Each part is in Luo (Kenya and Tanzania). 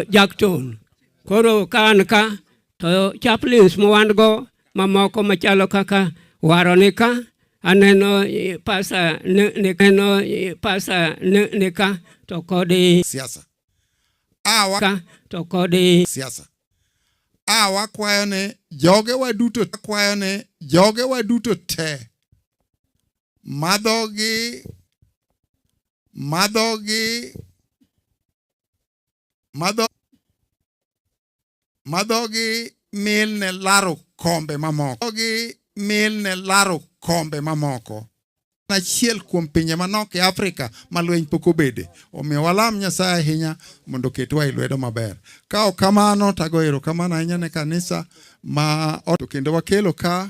Jakton. Koro kanka to chaplains mowango mamoko machalo kaka Waronika aneno pasa nika to kodi siasa. To kodi siasa. Wakwayone joge waduto te madhogi mil ne laro kombe mamoko. Achiel kuom pinje manok e Afrika malweny pok obede. Omiyo walam Nyasaye ahinya mondo ketwa e lwedo maber. Ka ok kamano tago erokamano ahinya ne kanisa ma kendo wakelo ka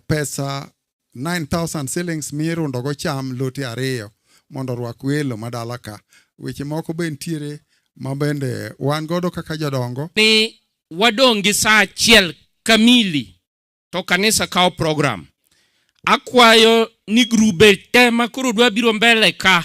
pesa 9,000 shillings mirundogo cham lote 2 mondo rwak welo madala ka. Weche moko be ntiere mabende wan godo kaka jodongo. Ni wadongi saa achiel kamili to kanisa kao program. Akwayo ni grube te makuru dwa biro mbele ka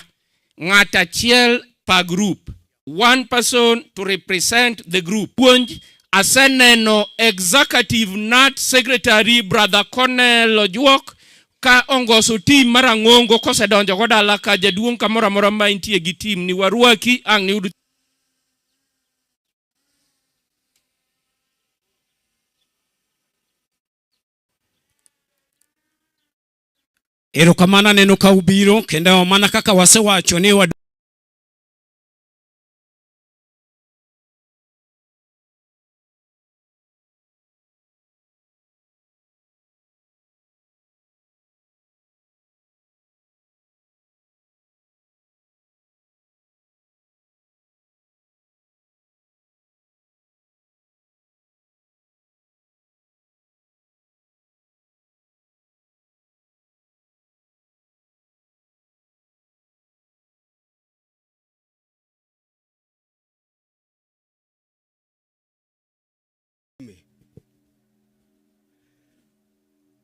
ng'ata achiel pa group, 1 person to represent the group. Puonj aseneno executive nat secretary brother Cornel Ojuok ka ongoso team marang'ongo kosedonjo godala ka jaduong' kamoro amora ma intie gi team ni warwaki ang' ni erokamano neno ka ubiro kendo mana kaka wasewacho ni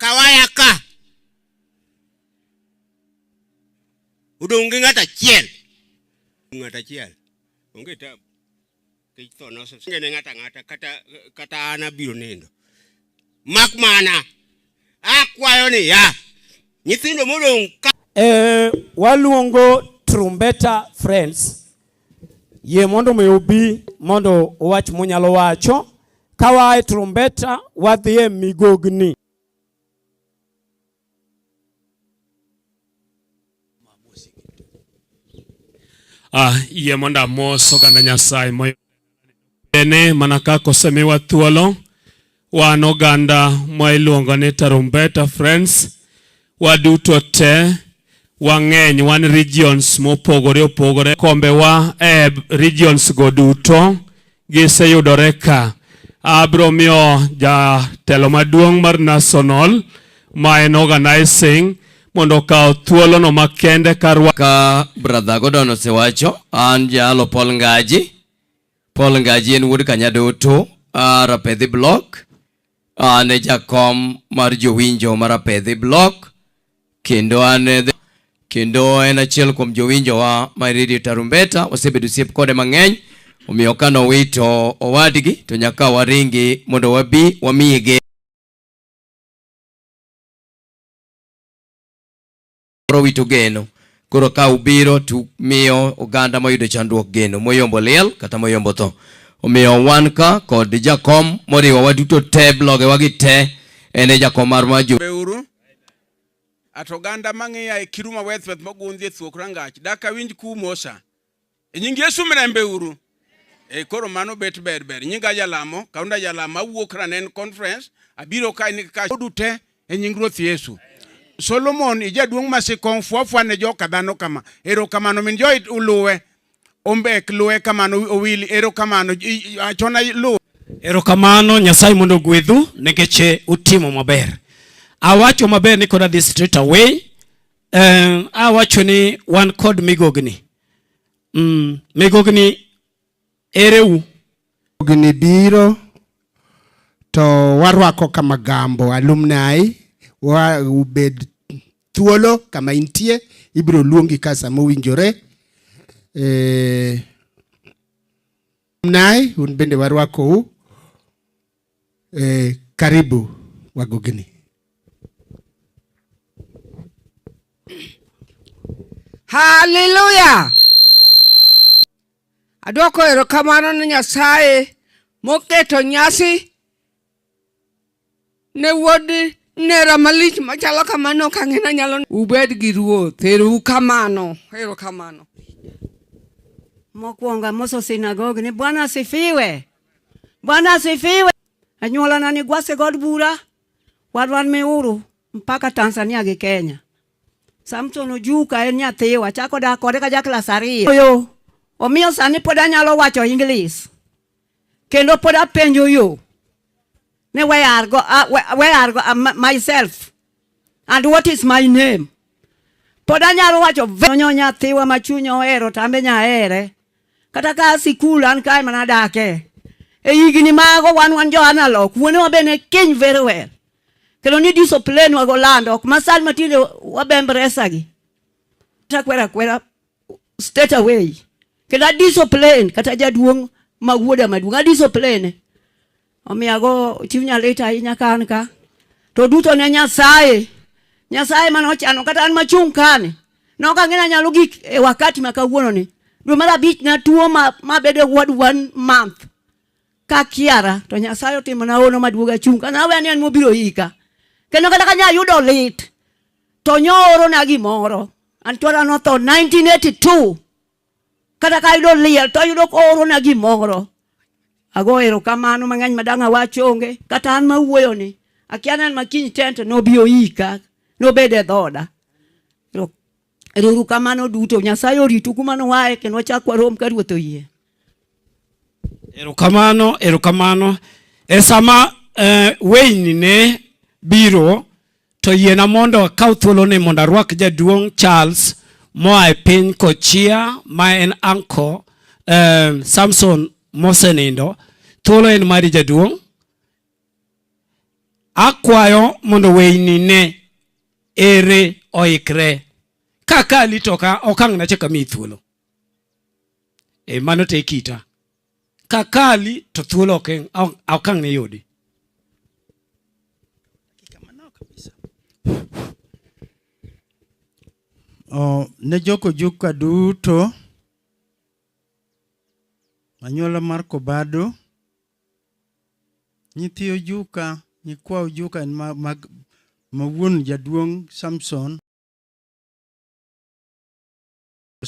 Kawayaka udongi ng'ata achiel onge tabu kito no ngene ng'ata kata ana biro nendo mak mana akwayo ni ya nyithindo modong waluongo trumpeta friends ye mondo me obi mondo owach monyalo wacho kawae trumpeta wadhie migogni. Ye monda moso ganda Nyasaye moyo ene manakako semiwa thuolo wan oganda ma iluongo ni trumpeta friends waduto te wang'eny wan regions mopogore opogore kombe wa regions go duto giseyudore ka. Abro mio ja telo maduong' mar national ma en organizing mondo kao thuolo no makende ka brother Godono sewacho an jalo Paul Ngaji en wuod Kanyadoto Rapedhi block ane jakom mar jowinjo mar Rapedhi block kendo en achiel kuom jowinjo wa mar Radio Tarumbeta wasebedo siep kode mang'eny omiyo kano wito owadgi to nyaka waringi mondo wabi wamiyege wito geno koro ka ubiro tu miyo oganda mayudo chandruok geno moyombo liel kata moyombo tho omiyo wan ka kod jakom moriwo waduto te bloge wagi te ene jakom mar maju beuru atoganda mang'eya e kiruma wethweth mogundhi thuok rangach daka winj kumosa nying Yesu mrembeuru koro mano bet ber nyinga jalamo kaunda jalamo awuok ranen conference abiro kai ni ka dute nying Ruoth Yesu. Solomon ijaduong' masikong fuafwane joka dhano kama erokamano min joy uluwe ombek luwe kamano owili erokamano achona lu erokamano Nyasaye mondo gwedhu nekeche utimo maber. Awacho maber ni koda this straight away awacho ni wan kod migogni migogni ereu migogni biro to warwako kama gambo alumni wa ubed thuolo kama intie ibiro luongi kasa mowinjore Mnai unbende warwako karibu wagogeni. Hallelujah. Adwoko erokamano ne Nyasaye moketo nyasi ne wuod nera malich machalo kamano kang'ina nyalo ubed gi ruoth. Erokamano. Mokwonga moso sinagogi ni Bwana asifiwe. Bwana asifiwe. Anyuola na ni gwase god bura. Wadwan meuru mpaka Tanzania gi Kenya. Samson Ojuka en nyathiwa chako dak kode ka ja klas 2. Yo omiyo sani pod anyalo wacho English. Kendo pod apenjo yo. Ne where I go myself. And what is my name? Pod anyalo wacho venyo nyathiwa machunyo ohero tambe nyahere. Kata ka sikul an kae manadake. E higni mago wan jo analog. Wuone wabene keny very well. Kendo ni discipline wago lando. Masal matinde wabembresagi. Takwera state away. Kendo discipline kata jaduong mawuoda maduong. Discipline. Omiyago chiwnya leta inya kanka. To duto ne Nyasaye. Nyasaye manochano kata an machung kane. Noka ngina nyalo gik e wakati makawuono ni. Dwe mar 5 na tuo mabede ward 1 month. Ka kiara to Nyasaye otimo na ono maduoga chung. Kana we an mobiro hika. Kendo kata kanya yudo lit. To nyoro na gimoro. Antwara no to 1982. Kata ka yudo liel to yudo oro na gimoro. Ago erokamano mang'eny madanga wachonge. Kata an mawuoyo ni. Akiana an makiny tente no bio hika. No bede dhoda. Erokamano duto. Nyasaye oritu kumano wae kendo wachak warom ka ruoth oyie. Erokamano. Esama weyni ne biro to yiena mondo akaw thuolo ni mondo arwak jaduong' Charles moa e piny Kochia ma en anko Samson mosenindo. Thuolo en mari jaduong'. Akwayo mondo weyni ne ere oikre. Kaka litoka okang' na chaka mi thuolo. Mano te kita. Kakali to thuolo okang' ne yodi. Ne joko juka duto anyuola mar Kobado nyithi Ojuka nyikwa Ojuka mawuon jaduong' Samson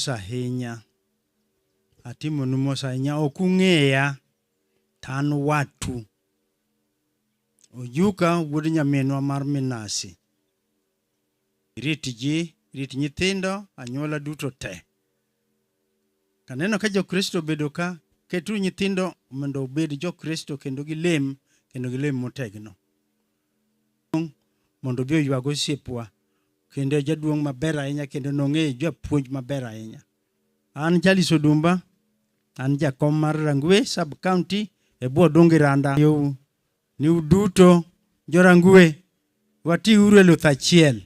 ahinya atimo numosa ahinya ok ung'eya tan watu Ojuka wuod nyaminwa mar Minasi. Rit nyithindo anyuola duto te. Kaneno ka Jo-Kristo bedo ka ketu nyithindo mondo obed Jo-Kristo kendo gilem motegno. Mondo bi oywago osiepwa kendo jaduong' maber ahinya kendo nong'e japuonj maber ahinya. An Jalis Odumba, an jakom mar Rangwe sub county e bwo Dongi Randa. Ni uduto jo-Rangwe wati uru e luth achiel.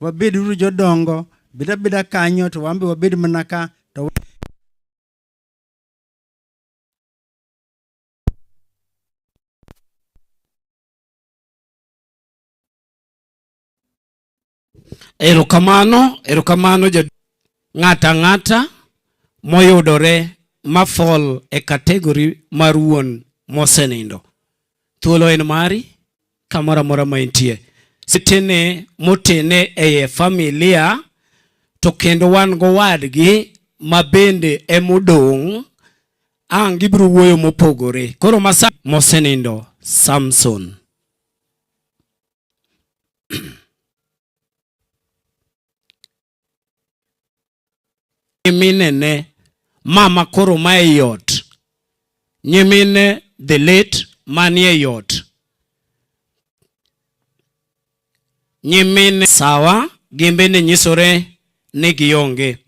Wabed uru jodongo, beda kanyo to wambe wabed manaka to Erokamano ng'ata moyudore mafall e kategori mar wuon mosenindo. Thuolo en mari kamora mora ma intie. Sitene motene e familia to kendo wan go wadgi mabende emodong' ang' gibiro wuoyo mopogore. Koro masa mosenindo Samson. Nyimine mama koro ma e yot. Nyimine the late manie yot. Nyimine sawa gimbene nyisore ni gionge.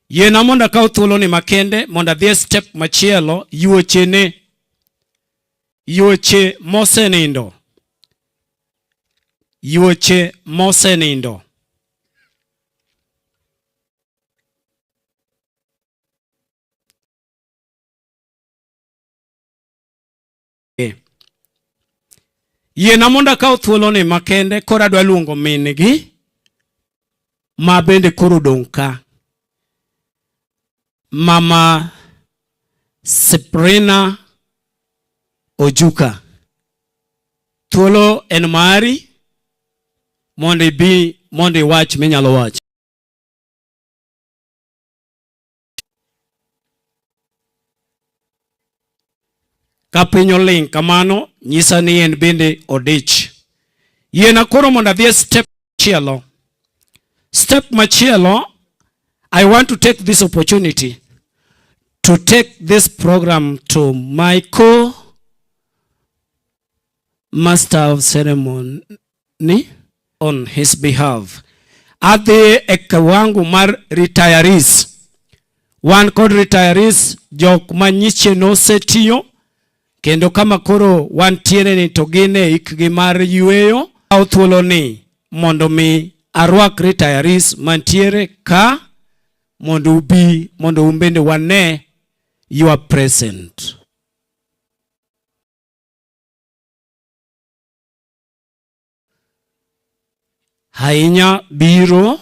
Yena monda kaw thuolo ni makende monda dhie step machielo yuoche mosenindo. Yiena mondo akaw thuoloni makende koro adwa luongo min-gi ma bende koro dong' ka. Mama Sabrina Ojuka. Thuolo en mari mondo ibi mondo iwach minyalo wacho. Ka piny oling' kamano, nyisa ni en bende odich. Yiena koro mondo adhi e step machielo. Step machielo, I want to take this opportunity to take this program to my co-master of ceremony on his behalf. Adhi e kiwango mar retirees. Wan kod retirees jok manyiche no setiyo. Kendo kama koro wantiere ni to gine ikgi mar yueyo. Au thuolo ni mondo mi arwak retirees mantiere ka mondo ubi mondo umbende wane you are present. Hainya biro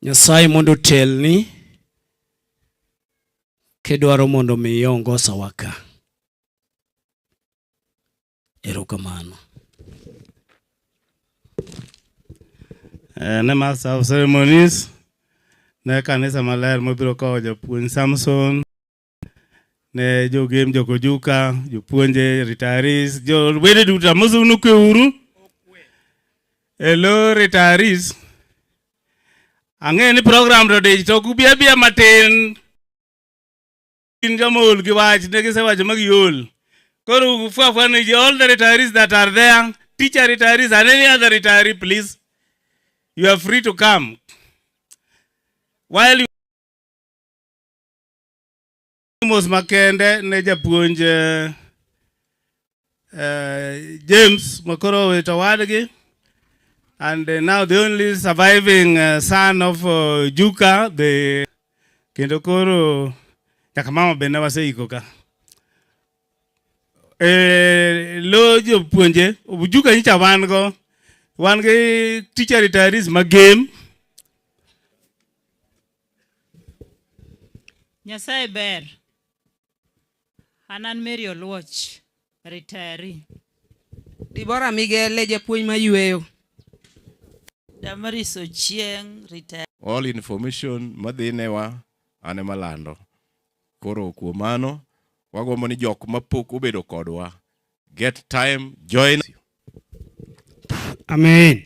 Nyasaye mondo telni kedwaro mondo mi ongosa waka. Erokamano. Ne master of ceremonies ne kanisa maler mobiro kawo japuonj Samson, ne jogem O.Ojuka, jopuonje retirees, jo wede duto mosunu kweuru. Hello retirees. Ang'e ni program to de to kubia matin. In jamol gi wach ne gisewacho magiol. Koro fuafua ni all the retirees that are there, teacher retirees and any other retiree, please. You are free to come. While you Mos Makende ne japuonj James Makoro wetawadgi, and now the only surviving son of Ojuka, the kendo koro takamama bende waseiko ka. Lo jopuonje Ojuka nyicha wango teacher retirees magame. Nyasaye ber. Hanan Mary Oluoch, retiree. Dibora Miguel, japuonj mayueyo. Damaris Ochieng, retiree. All information madhinewa ane malando. Koro kuom mano wagombo ni jok mapok obedo kodwa get time join. Amen.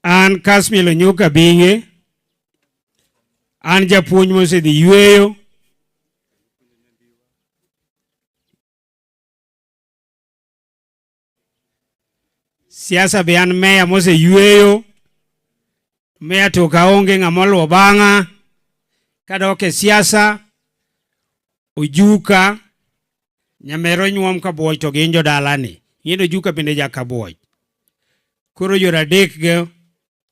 An Kasmiel Onyuka Binge, an japuonj mosedhi yueyo. Siasa be an meya mose yueyo. Meya to kaonge ng'amoluo bang'a. Kadok e siasa, Ojuka, nyamero nyuom Kabuoch to gin jodalani. Yiendo Ojuka bende ja Kabuoch. Koro joradek ge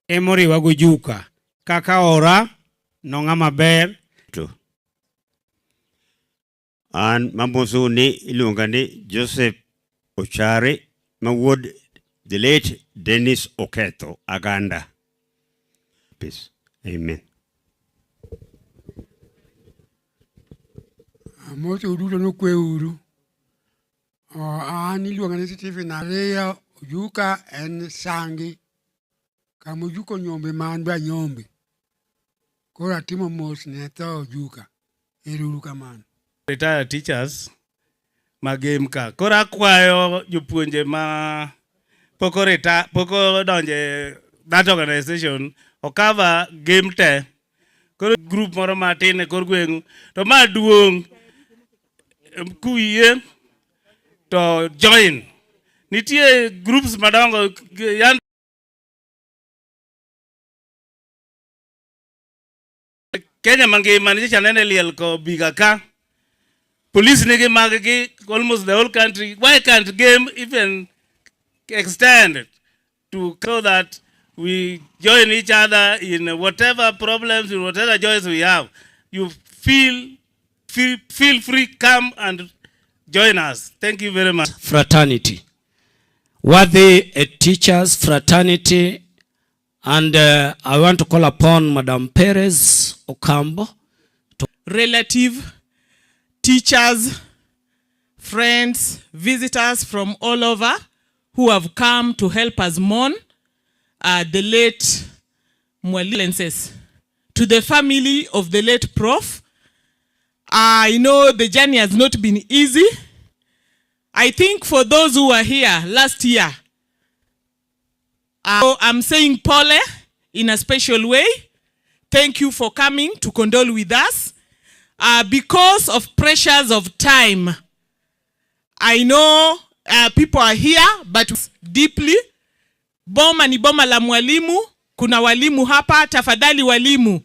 emoriwa Ojuka. Kaka ora, nong'a maber. An mamoso ni iluonga ni Joseph Ochare, mawuod the late Dennis Oketho Aganda. Peace. Amen. Moto uduto no kweuru. An iluonga ni Stephen Areya Ojuka en sangi. Kama Ojuka nyombe man ba nyombe. Koro atimo mos ne tho Ojuka. Eruru kamano. Retired teachers magame ka. Koro akwayo jopuonje ma poko donje that organization okava game te. Koro group moro matine kor gweng'u to ma duong' kuye to join. Nitie groups madongo yan Kenya mangima ni chanene liel ko biga ka. Police nige maggi almost the whole country. Why can't game even extend to so that we join each other in whatever problems, in whatever joys we have? You feel free, come and join us. Thank you very much. Fraternity. Worthy a teachers fraternity, and I want to call upon Madam Perez Okambo. Relative, teachers, friends, visitors from all over who have come to help us mourn the late Mwalimu. To the family of the late Prof, I know the journey has not been easy. I think for those who were here last year, I'm saying Pole in a special way. Thank you for coming to condole with us. Because of pressures of time, I know people are here, but deeply. Boma ni boma la mwalimu, kuna walimu hapa, tafadhali walimu.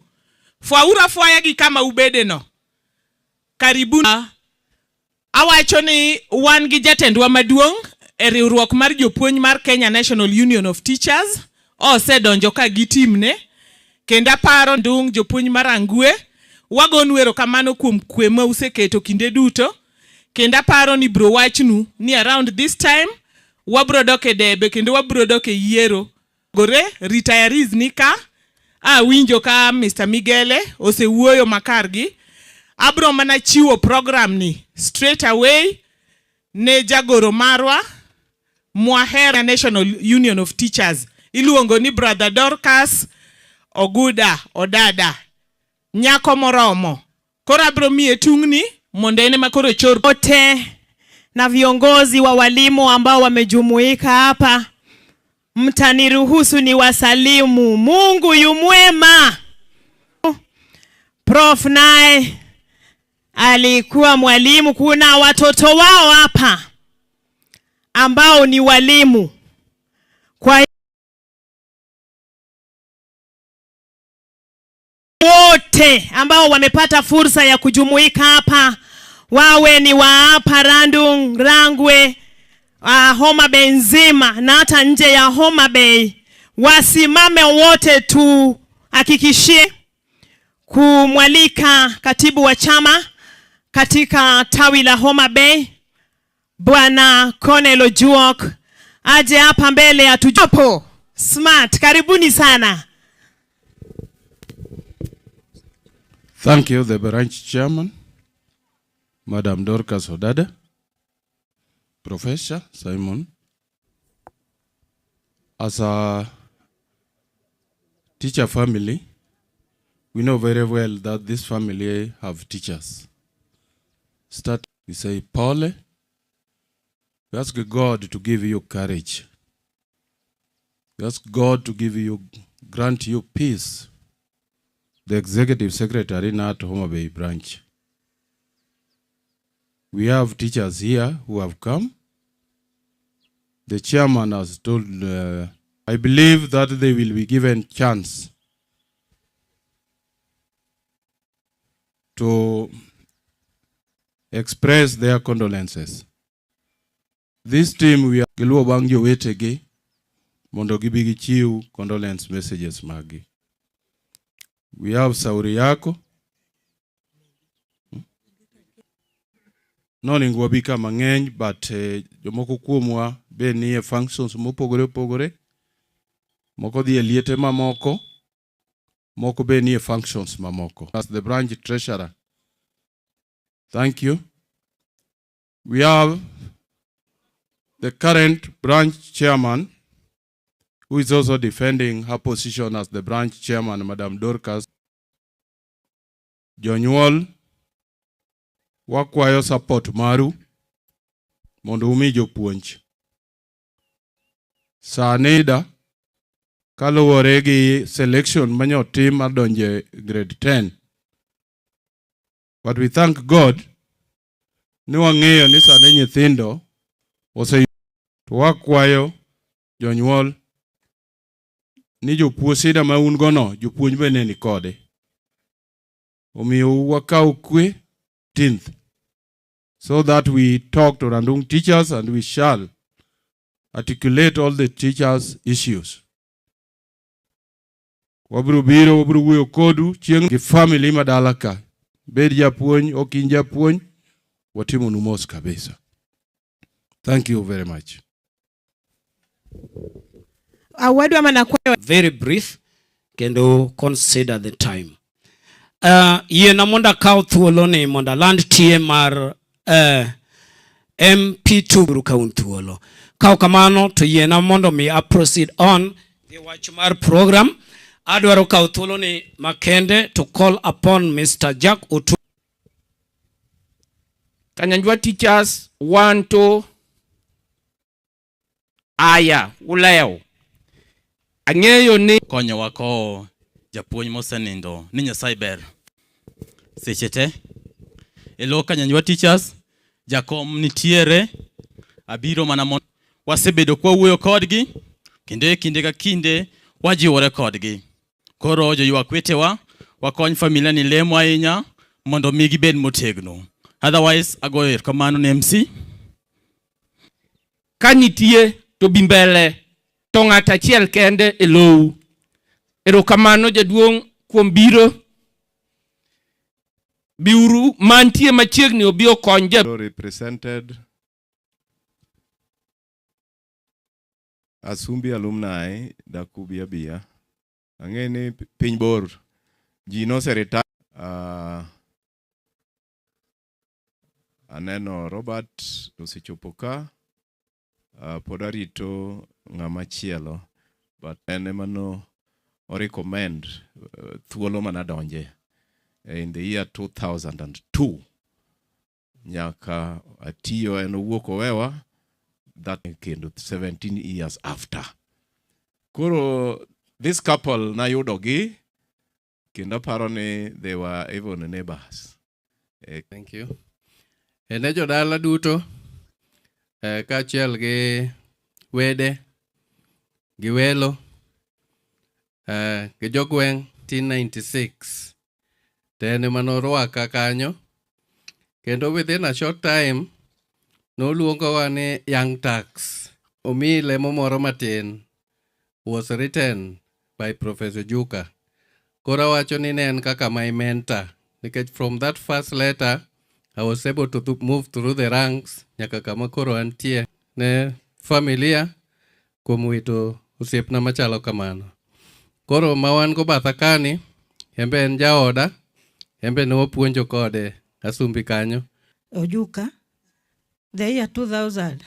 Fwaura fwayagi kama ubede no. Karibuna. Awachoni wangi jatendwa maduong, riwruok mar jopuonj mar Kenya National Union of Teachers, osedonjo ka gi timne, kenda paro ndung jopuonj mar Angwe, wagonu erokamano kuom kwe ma useketo kinde duto, kenda paro ni bro wachnu ni around this time, wabro doke debe, kendo wabro doke yiero. Gore, retirees nika, winjo ka Mr. Migele, osewuoyo makargi, abro mana chiwo program ni straight away ne jagoro marwa Mwahera National Union of Teachers, iluongo ni Brother Dorcas Oguda Odada, nyako moromo. Kora abro miye tungni mondo ene makoro chor wote na viongozi wa walimu ambao wamejumuika hapa. Mtaniruhusu ni wasalimu. Mungu yu mwema. Prof naye alikuwa mwalimu. Kuna watoto wao hapa ambao ni walimu. Kwa wote ambao wamepata fursa ya kujumuika hapa, wawe ni wa hapa Randung, Rangwe, Homa Bay nzima na hata nje ya Homa Bay, wasimame wote tu hakikishie kumwalika katibu wa chama katika tawi la Homa Bay, Bwana Colonel Ojuka, aje hapa mbele atujopo. Smart, karibuni sana. Thank you, the branch chairman, Madam Dorcas Odada, Professor Simon. As a teacher family, we know very well that this family have teachers. We say, Paul, we ask God to give you courage. We ask God to grant you peace. The executive secretary at Homa Bay branch. We have teachers here who have come. The chairman has told, I believe that they will be given chance to express their condolences. This team we are Giluo Bangjo Wetege, mondo gibigi chiu condolence messages magi. We have Sauri Yako. Noni ngwabika mangeny, but jomoko kuomwa be nie functions mopogore. Moko dhie liete mamoko. Moko be nie functions mamoko. As the branch treasurer, thank you. We have the current branch chairman, who is also defending her position as the branch chairman, Madam Dorcas. Jonyuol, wakwayo support maru, mondo umi jopuonj. Sanida, kaluwore gi selection manyo team adonje grade 10. But we thank God, ni wang'eyo ni sane nyithindo, ose wakwayo jonyuol, ni jopuosida ma un gono jopuonj bende ni kode. Omiyo wakau kwe 10th, so that we talk to Randung teachers and we shall articulate all the teachers' issues. Wabru biro, wabru wuyo kodu, chieng ki family madalaka. Bed japuonj, okin japuonj, watimo numos kabisa. Thank you very much. Very brief, kendo consider the time. Yena monda kaw thuolo ni monda land tie mar MP2 kaun thuolo. Kaw kamano to yena mondo mi a proceed on the watch mar program. Adwaro kaw thuolo ni makende to call upon Mr. Jack Otu. Kanyanjwa teachers 1 to aya uleo. Ang'eyo ni konyo wako japuonj mosenindo ni Nyasaye ber seche te. Elo Kanyanjwa teachers jakom nitiere abiro mana wasebedo kwa wuoyo kodgi kinde ka kinde wajiwore kodgi. Koro joywak wetewa wakony familia ni lemo ahinya mondo migi bed motegno. Otherwise agoyo erokamano ne MC. Kanitie to bimbele to ng'at achiel kende e low. Erokamano jaduong' kuom biro. Biuru mantie machiegni obi okony represented Asumbi alumni Dakubi Abia. Ang'eni piny bor ji noserita aneno Robert osechopo ka pod arito ng'ama chielo but ene mano o recommend thuolo manadonje in the year 2002 nyaka atiyo en owuok owewa that kendo 17 years after. Koro this couple na yudogi kendo paro ni they were even neighbors. Thank you. Ene jodala duto kaachiel gi wede gi welo gi jogweng' 1996 tene manorwaka kanyo kendo within a short time noluongowa ni young tax. Omi lemo moro matin was written by Prof. O.Ojuka. Koro wacho ni ne en kaka my mentor because from that first letter I was able to move through the ranks nyaka kama koro antie ne familia kuom wito osiepna machalo kamano. Koro mawan go batha kani embe en jaoda embe ne wapuonjo kode Asumbi kanyo. Ojuka the year 2000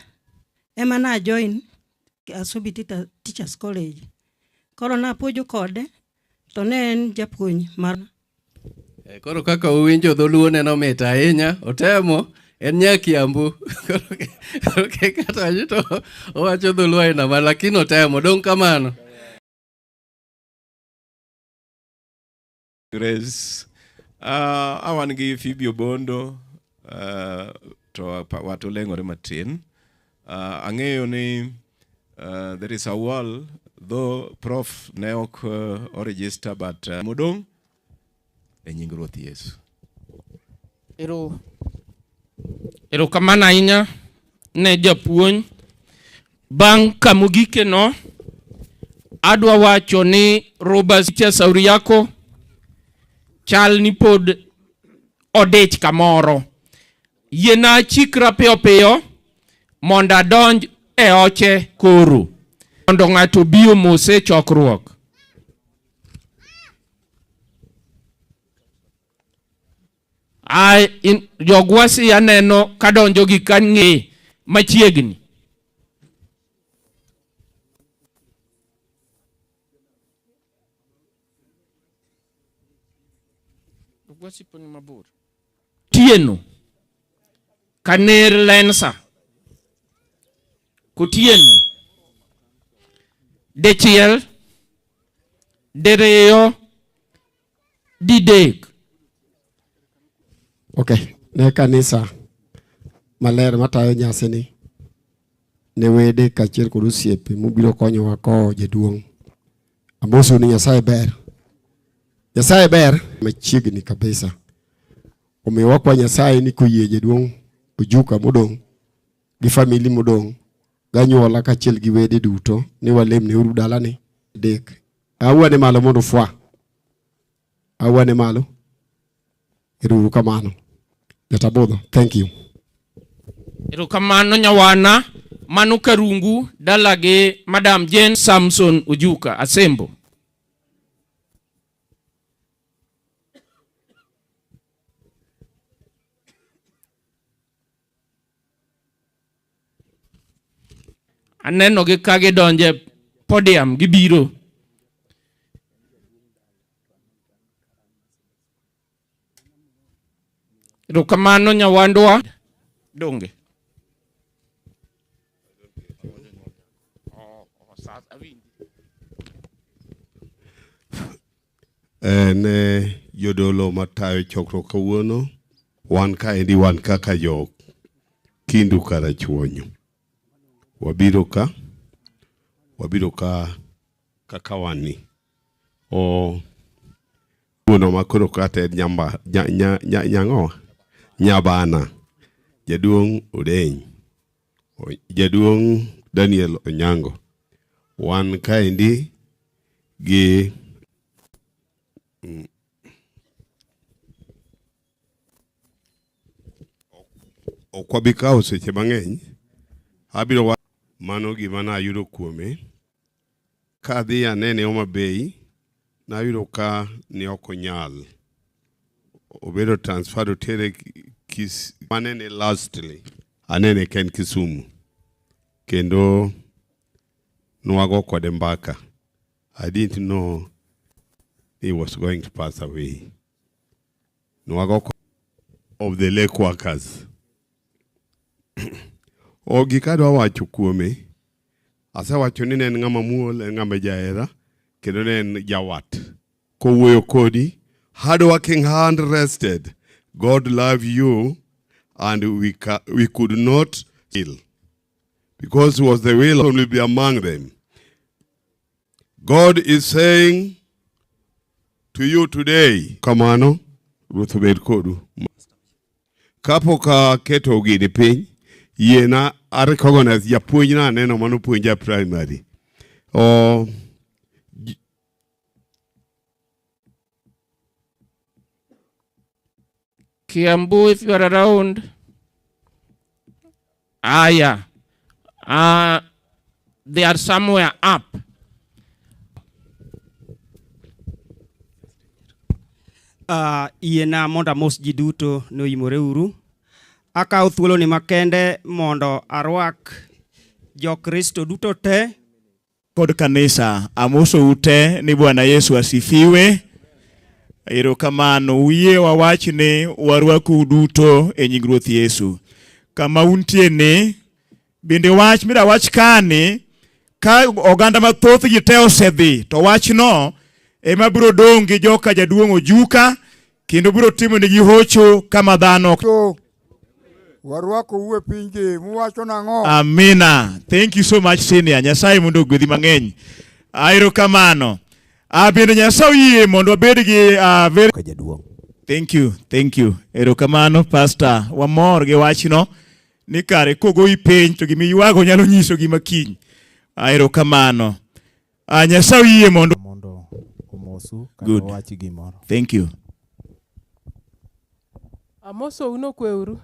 ema na join Asumbi Teachers College. Koro na puonjo kode to ne en japuonj mar koro kaka uwinjo dholuo neno mit ahinya otemo en Nyakiambu koro kata jito owacho dholuo aina ma lakini otemo dong kamano. Grace awan gi Phoebe Obondo to wato lengore matin. Ang'eyo ni there is a wall though Prof ne ok o register but modong e nying Ruoth Yesu. Erokamano ahinya ne japuonj. Bang' kamogike no adwa wacho ni Robert Sauri yako chal ni pod odich kamoro. Yena chikra piyo monda donj e oche koro mondo ng'ato biyo mose chokruok. Jogwasi aneno kadonjo gi kang'e machiegni. Jogwasi poni mabor. Tieno. Kaner lensa. Kotieno. Dechiel. Dereyo. Didek. Okay, ne kanisa maler matayo nyasi ni ne wede kaachiel kod osiepe mobiro konyowa kowo jaduong'. Amoso ni Nyasaye ber. Nyasaye ber machiegni kabisa. Omiyowa kwa Nyasaye ni koyie jaduong' Ojuka modong' gi famili modong' ganyuola kaachiel gi wede duto ni walemne uru dalani dek. Awane malo mondo fwa. Awane malo. Erokamano. Jatabodho, thank you. Erokamano nyawana Manu Karungu dalage Madam Jane Samson Ojuka Asembo. Aneno gi kage donje podium gibiro. Erokamano nyawandwa donge. Ne jodolo matayo chokro kawuono wan ka endi wan kaka jo kindu kara chuonyo wabiro ka kaka wani uno makoro kate nyamba nyango nyabana jaduong Odeny jaduong Daniel Onyango wan ka endi gi okwabika seche mang'eny abiro mano gima nayudo kuome kadhi anene Homa Bay nayudo ka ne ok onyal obedo transfer to tere manene lastly anene ken Kisumu kendo nwago kode mbaka. I didn't know he was going to pass away. Nwago of the lake workers. Gikadwa wacho kuome asewacho ni en ng'ama muol en ng'ama jaera kendo en jawat kowuoyo kodi hard working hand rested. God love you and we could not kill because it was the will only be among them. God is saying to you today, kamano ruth bed kodu kapo ka keto gini piny yena recognize japuonj na neno mano puonja primary Kiambu, if you are around. Yeah. They are somewhere up. Iena monda mos jiduto no imore uru. Aka uthuolo ni makende mondo arwak jo Kristo duto te kod kanisa amoso ute ni Bwana Yesu asifiwe. Erokamano uye wawachne warwaku duto e nying Ruoth Yesu. Kama untie ne bende wach mira wach kane ka oganda mathoth ji te osedhi to wachno ema biro dong' gi joka jaduong' Ojuka kendo biro timo negi hocho kama dhano. Warwako uwe pinje muwacho nang'o. Amina. Thank you so much senior. Nyasaye mondo gwedhi mang'eny. Erokamano. Bende Nyasaye yie mondo abed gi very jaduong'. Thank you. Erokamano pastor wamor gi wachno ni kare kogoyi piny to gimi ywago nyalo nyiso gima kiny. Erokamano. Nyasaye yie mondo omosu good. Wachi gimoro. Thank you. Amoso uno kweuru.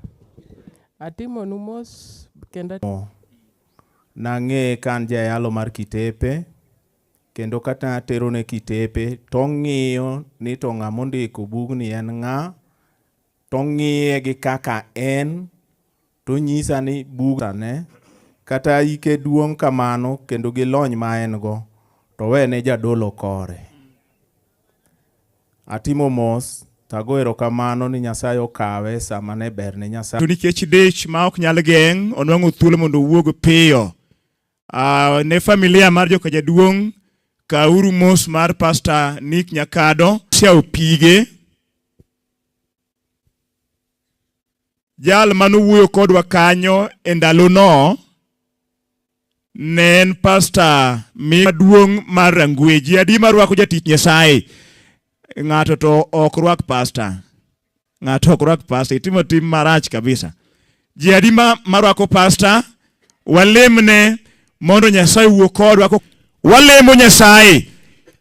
Atimo numos kenda nang'e kan jayalo mar kitepe kendo kata tero ne kitepe tong'iyo ni to ng'a mondiko bugni en ng'a tong'iye gi kaka en to nyisa ni bugane kata ike duong' kamano kendo gi lony ma en go to wene jadolo kore. Atimo mos tago erokamano ni Nyasaye okawe sama ne ber ne Nyasaye. To nikech dich ma ok nyal geng' onwang'o thuolo mondo wuog piyo. Ne familia mar joka jaduong' kauru mos mar pastor Nick Nyakado siao pige. Jal manuwuoyo kodwa kanyo e ndalo no ne en pastor maduong' mar Rangweji adi marwako jatich Nyasaye. Ng'ato to ok rwak pastor. Ng'ato ok rwak pastor. Itimo tim marach kabisa. Ji adi marwako pastor. Walemne mondo Nyasaye wuo kodwa. Walemo Nyasaye.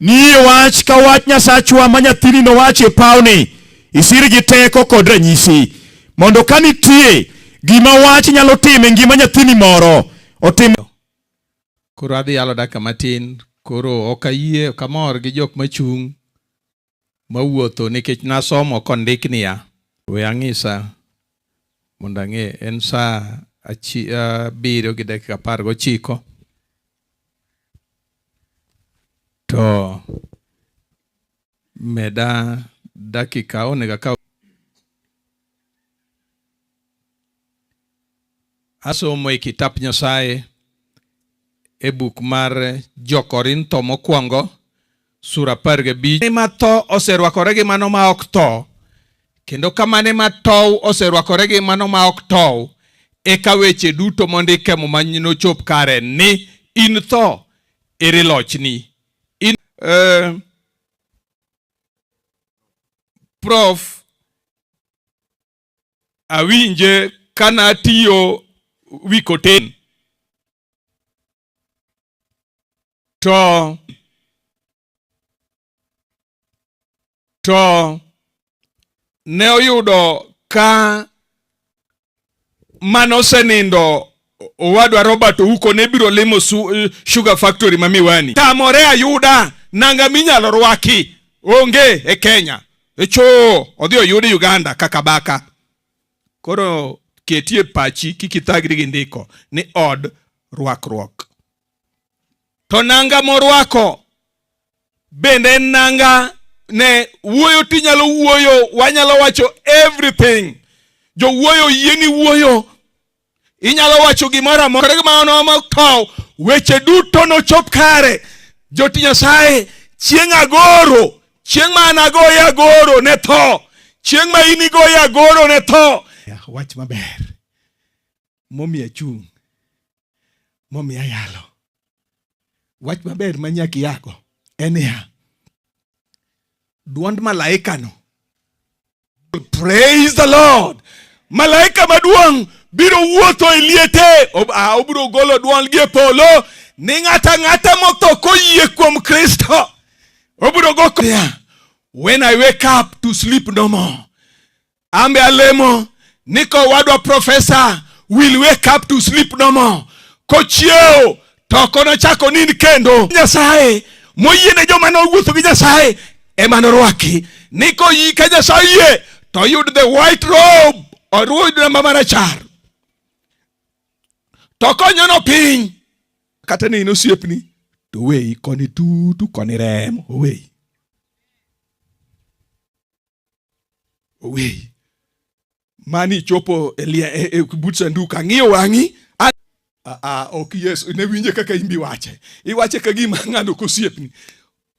Ni wach ka wach Nyasachwa ma nyathini no wache pawni. Isir gi teko kod ranyisi. Mondo kanitie gima wach nyalo time ngima nyathini moro otimo. Koro adhi yalo dakika matin. Koro ok ayie kamor gi jok machung' mawuotho nikech nasomo kondik niya. We ang'isa mondo ang'e en saa 7:19. To meda dakika onego ka asomo e kitap Nyasaye e buk mar Jo-Korintho mokwongo sura 15. Ma tho oserwakore gi mano ma ok tho, kendo kamane ma tow oserwakore gi mano ma ok tow, eka weche duto mondike manyino chop kare ni in tho ere lochni. Prof awinje kana tiyo wikoten to ne oyudo ka manosenindo owadwa Robert Ouko ne biro limo sugar factory ma Miwani. Tamore ayuda nanga minyalo rwaki onge e Kenya. Echo odhi oyudi Uganda kaka baka. Koro ketie pachi kikithagri gi ndiko ni od rwakruok. To nanga morwako bende nanga ne wuoyo tinyalo wuoyo, wanyalo wacho everything. Jo wuoyo yieni wuoyo. Inyalo wacho gimoro amora ma ono tow, weche duto no chop kare. Joti Nyasaye chieng' agoro, chieng' ma anagoye agoro ne tho, chieng' ma inigoye agoro ne tho. Wach maber. Momi achung', momi ayalo. Wach maber manyaki yago en ya duond malaika no. Praise the Lord. Malaika maduong' biro wuotho e liete, obiro golo duond gi e polo ni ng'ata motho koyie kuom Kristo obiro go. When I wake up to sleep no more, ambe alemo niko wadwa professor will wake up to sleep no more. Kochieo to kono chako nini kendo. Nyasaye moyiene joma no wuotho gi Nyasaye ema norwaki. Niko yi ka Nyasaye to yud the white robe oruod na mama rachar. To konyo no piny kata ni osiepni to wei koni tutu koni remo owei. Owei. Mani chopo e but sanduka ng'iyo wang'i. Ok yes, ne winje kaka imbi wache. Iwache ka gima ng'ano kosiepni.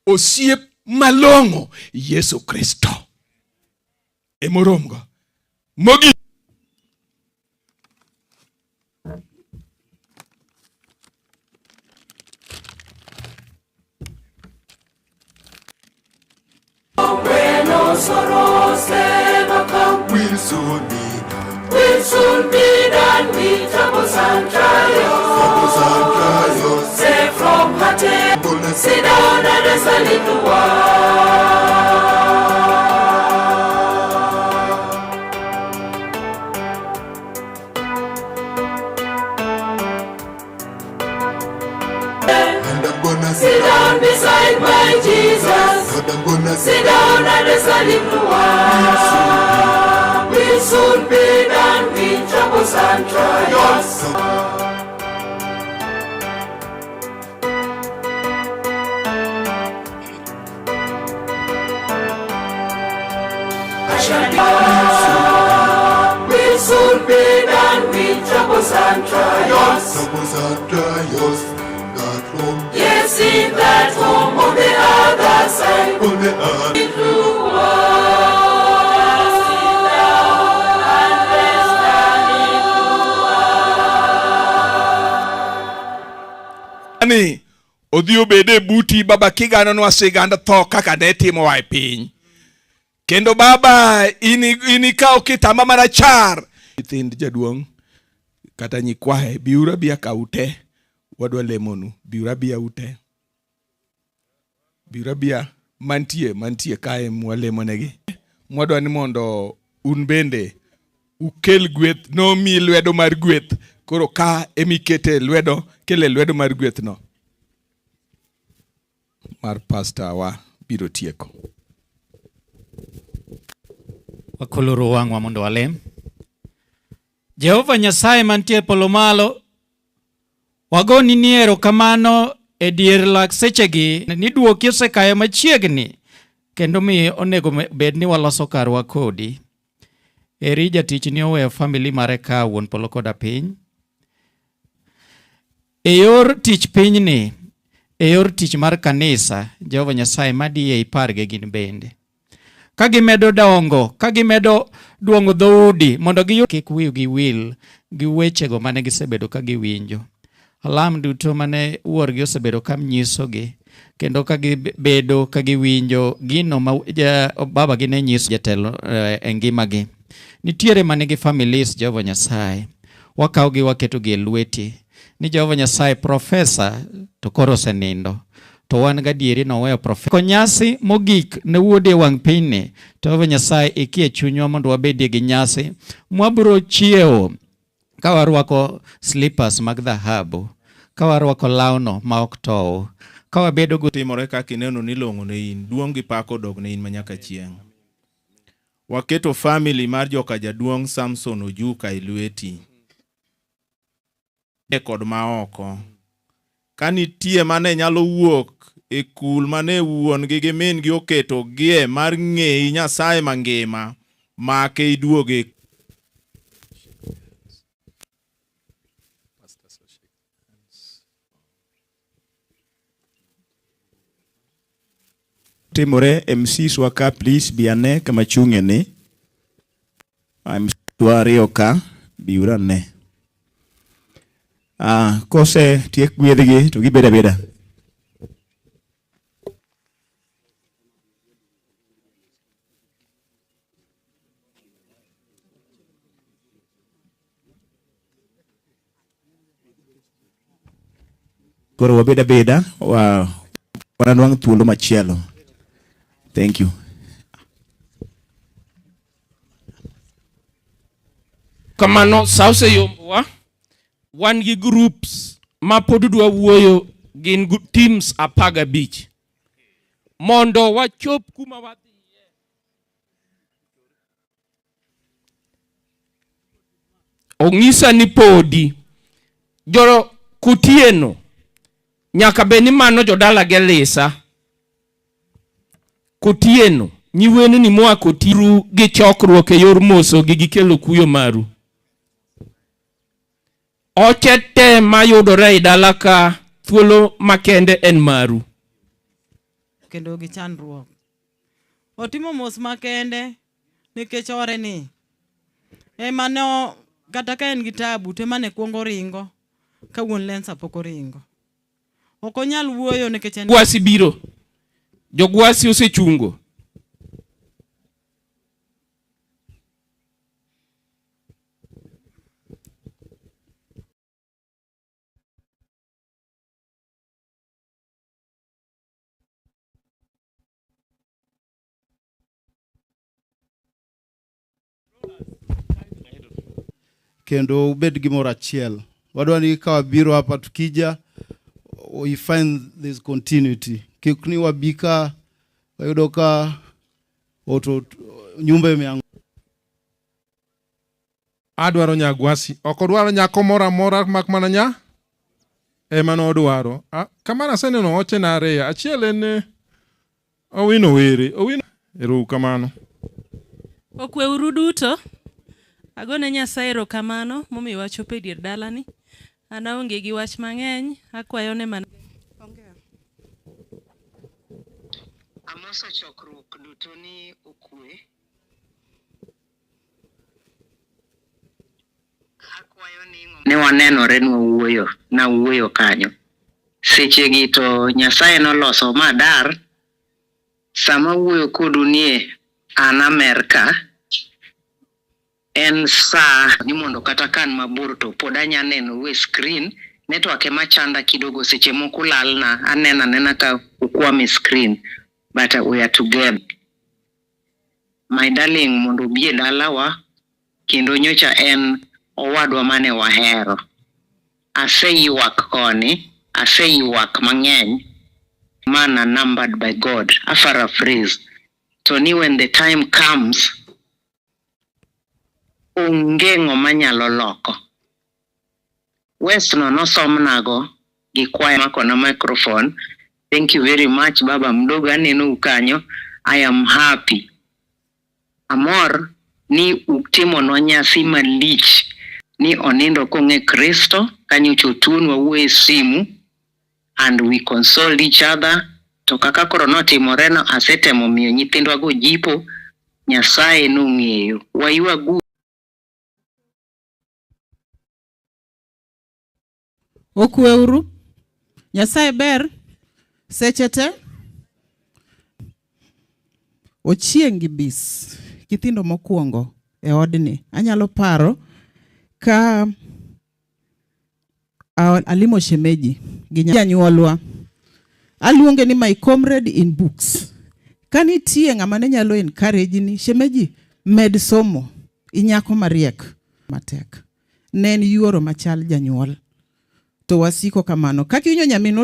Osiep malong'o Yesu Kristo. E moromgo. Mogi. Will soon be done with troubles and trials. Say from heartache, sit down and rest a little while. And I'm gonna sit down beside my Jesus. And I'm gonna sit down and rest a little while. Will soon be done with troubles and trials. I shall be will soon be done with troubles and trials. Troubles and trials. That home. Yes, in that home on the other side. On the other ni odhi obede buti baba kigano nwa siganda tho kaka ne timo wa piny. Kendo baba ini kao kitamba marachar. Ithind jaduong' kata nyikwahe biura bia kaute wadwa lemonu biura bia ute. Biura bia mantie kae mwalemonegi. Mwadwa ni mondo un bende ukel gweth, nomi lwedo mar gweth. Koro ka emikete lwedo, kele lwedo mar gweth no. Mar pastor wa biro tieko. Wakuluru wangwa mondo walem. Jehova Nyasaye mantie polo malo, wagoni niero kamano e dier lak sechegi ni duoki osekayo machiegni kendo mi onego bed ni waloso karwa kodi. Eri jatich ni oweyo family mare ka wuon polo koda piny. E yor tich piny ni, e yor tich mar kanisa, Jehova Nyasaye madiye iparge gin bende. Kagimedo dongo, kagimedo duongo dhoudi mondo kik wiu gi wil gi wechego mane gisebedo ka giwinjo. Alam duto mane wuorgi osebedo ka nyisogi kendo kagibedo ka giwinjo gino ma baba gi ne nyiso jatelo e ngimagi. Nitiere mane gi families Jehova Nyasaye. Wakawgi waketogi e lweti. Ni Jehova Nyasaye profesa to koro osenindo. To wan gadieri noweyo profesa. Konyasi mogik ne wuode wang' pinyni. To Jehova Nyasaye ikie chunywa mondo wabedie gi nyasi. Mwabro chiewo ka warwako slippers mag dhahabu. Ka warwako lawno ma ok tow. Ka wabedo timore kaka ineno ni longo ne in. Duong' gi pako dog ne in manyaka chieng'. Waketo family mar joka jaduong' Samson Ojuka e lweti. Kod maoko. Kanitie mane nyalo wuok e kul mane wuon gi min gi oketo gie mar ng'ei Nyasaye mangima make iduoge. Timore MCs waka please biane kama chunge ni. I'm Tuario ka biurane. Kose tiek gwedhgi to gibeda beda. Koro wabeda beda wananwang' thuolo machielo. Thank you. Kamano sause yombwa. Wan gi groups ma pod dwa wuoyo gin teams apaga beach. Mondo wachop kuma wadhiye. Ong'isa ni podi joro kutieno nyaka beni mano jodala gelisa. Kutieno nyiweni ni moa kotiru gi chokruok e yor moso gi gikelo kuyo maru. Ochete mayudore e dala ka thuolo makende en maru. Kendo gi chandruok. Otimo mos makende nikech ore ni. Mano kata ka en gi tabu te mane kuongo ringo ka wuon lensa poko ringo. Ok onyal wuoyo nikech en Gwasi biro. Jogwasi osechungo. Kendo ubed gimoro achiel. Wadwa ni ka wabiro hapa tukija we find this continuity. Kik ni wabika wayudo ka nyumba imeanguka. Adwaro nyagwasi. Ok odwaro nyako mora mak mana nya. Mano odwaro. Kamana aseneno oche na areya. Achiel en Owino were. Owino ero kamano. Okweuru duto. Agone Nyasaye erokamano momiyo wachopo e dier dalani. An aonge gi wach mang'eny, akwayone mana. Amoso chokruok duto ni okwe. Akwayo ni wanenore na wuoyo kanyo. Sechegi to Nyasaye noloso madar. Sama wuoyo kodu nie an Amerika. En saa ni mondo kata kan mabor to pod anya neno we screen network ema chanda kidogo seche moko lalna anena ka ukwame screen but we are together. My darling mondo bie dalawa kendo nyocha en owadwa mane wahero. Aseyuak koni, aseyuak mang'eny, man are numbered by God. A paraphrase. Tony, when the time comes, onge ng'oma nyalo loko. West no somnago gi kwaya mako na microphone. Thank you very much, Baba mdogo aneno ukanyo. I am happy. Amor ni utimo no nyasi malich ni onindo kong'e Kristo kanyocho tun wawuoye simu and we console each other. To kaka koro notimore no asetemo miyo nyithindwa go jipo, Nyasaye nong'eyo. Waywagu okweuru, Nyasaye ber seche te. Ochieng' gi bis nyithindo mokwongo e odni anyalo paro ka alimo shemeji gi janyuolwa. Aluonge ni my comrade in books. Kanitie ng'ama ne nyalo encourage ni shemeji med somo, inyako mariek matek. Ne en yuoro machal janyuol. To wasiko kamano. Kaka inyo nyamin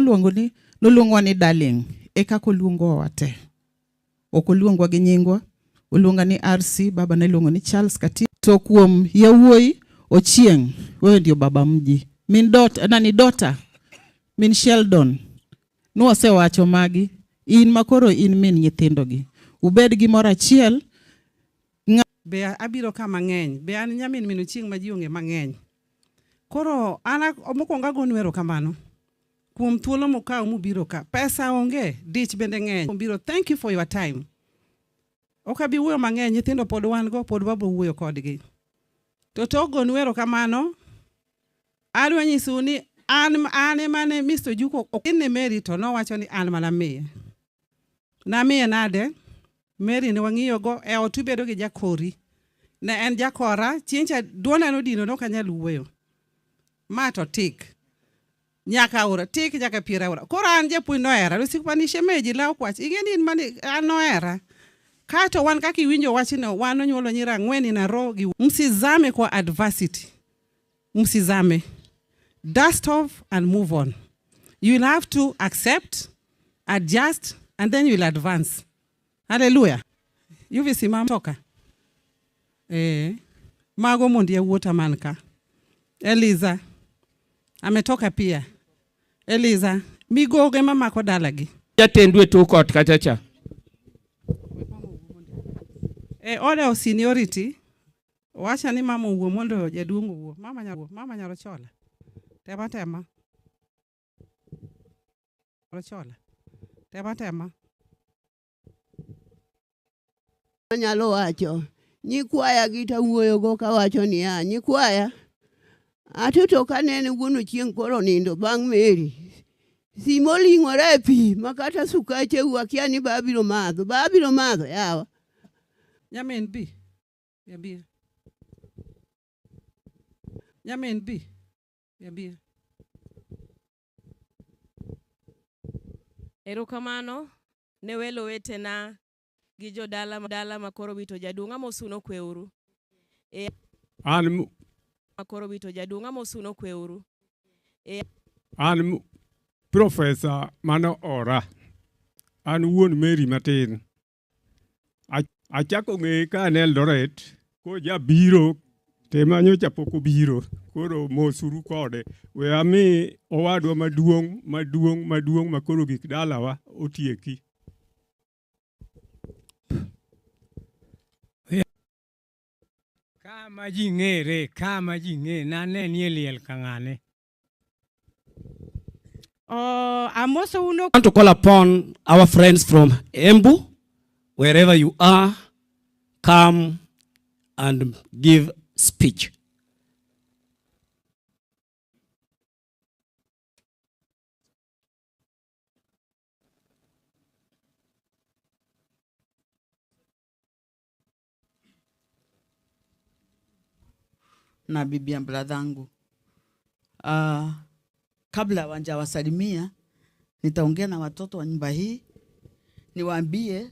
noluongwa ni darling, e kaka oluongo wate. Ok oluongwa gi nyingwa, oluonga ni RC, baba ne luongo ni Charles Kati. To kuom yawuoyi Ochieng', wewe ndio baba mji. Min daughter, min Sheldon. Nuosewacho magi, in makoro in min nyithindogi. Ubed gi moro achiel. Be abiro ka mang'eny, be an nyamin min Ochieng' ma ji onge mang'eny. Koro ana mokwongo agonu erokamano kuom thuolo mokaw mubiro ka. Pesa onge, dich bende ng'eny. Mubiro, thank you for your time. Ok abi wuoyo mang'eny, nyithindo pod wan go, pod wabo wuoyo kodgi. To ogonu erokamano. Adwa nyisou ni an mane Mr. Ojuka okine Mary to nowacho ni an mana miye. Namiye nade? Mary ne wang'iyo go e otu bedo gi jakori. Ne en jakora, chiencha duona nodino no kanyal wuoyo. Ma to tik. Nyaka ora tik nyaka pira ora. Koro an japuonj nohera, lusikwa shemeji law kwach. Ingeni in mani an nohera. Kato wan kaka iwinjo wachno, wan onyuolo nyira ang'wen na roho gi. Msizame kwa adversity. Msizame. Dust off and move on. You will have to accept, adjust, and then you will advance. Hallelujah. You will see mama toka. Mago mondi ya wuota manka. Eliza. Ametoka pia. Eliza. Migoge mama kwa dalagi. Jatendwe tu kot kachacha. Order of seniority. Wacha ni mama uwo mondo jaduongo uwo. Mama nyaro chola. Tema. Chola. Tema. Nyalo wacho. Nyikwaya gita wuoyo go ka wacho ni ya. Nyikwaya. Atuto kanene wuon Ochieng' koro nindo bang' Mary. Simoling'ore pi makata sukache wakia ni babiro madho yawa. Nyamin bi. Yabia. Nyamin bi. Yabia. Erokamano ne welo wetena gi jodala makoro bito jadunga mosuno kweuru. An makoro bito jadunga mosuno kweuru. An Professor mano ora. An wuon Mary matin. Achako ng'e ka ne Eldoret ko jabiro tema nyocha pok obiro. Koro mosuru kode. We ami owadwa maduong' makoro gik dalawa otieki. Kama ji ng'e nane nie liel kang'ane. I want to call upon our friends from Embu, wherever you are, come and give speech. Na bibi bradhangu. Kabla wasalimia, nitaongea na watoto wa nyumba hii, niwaambie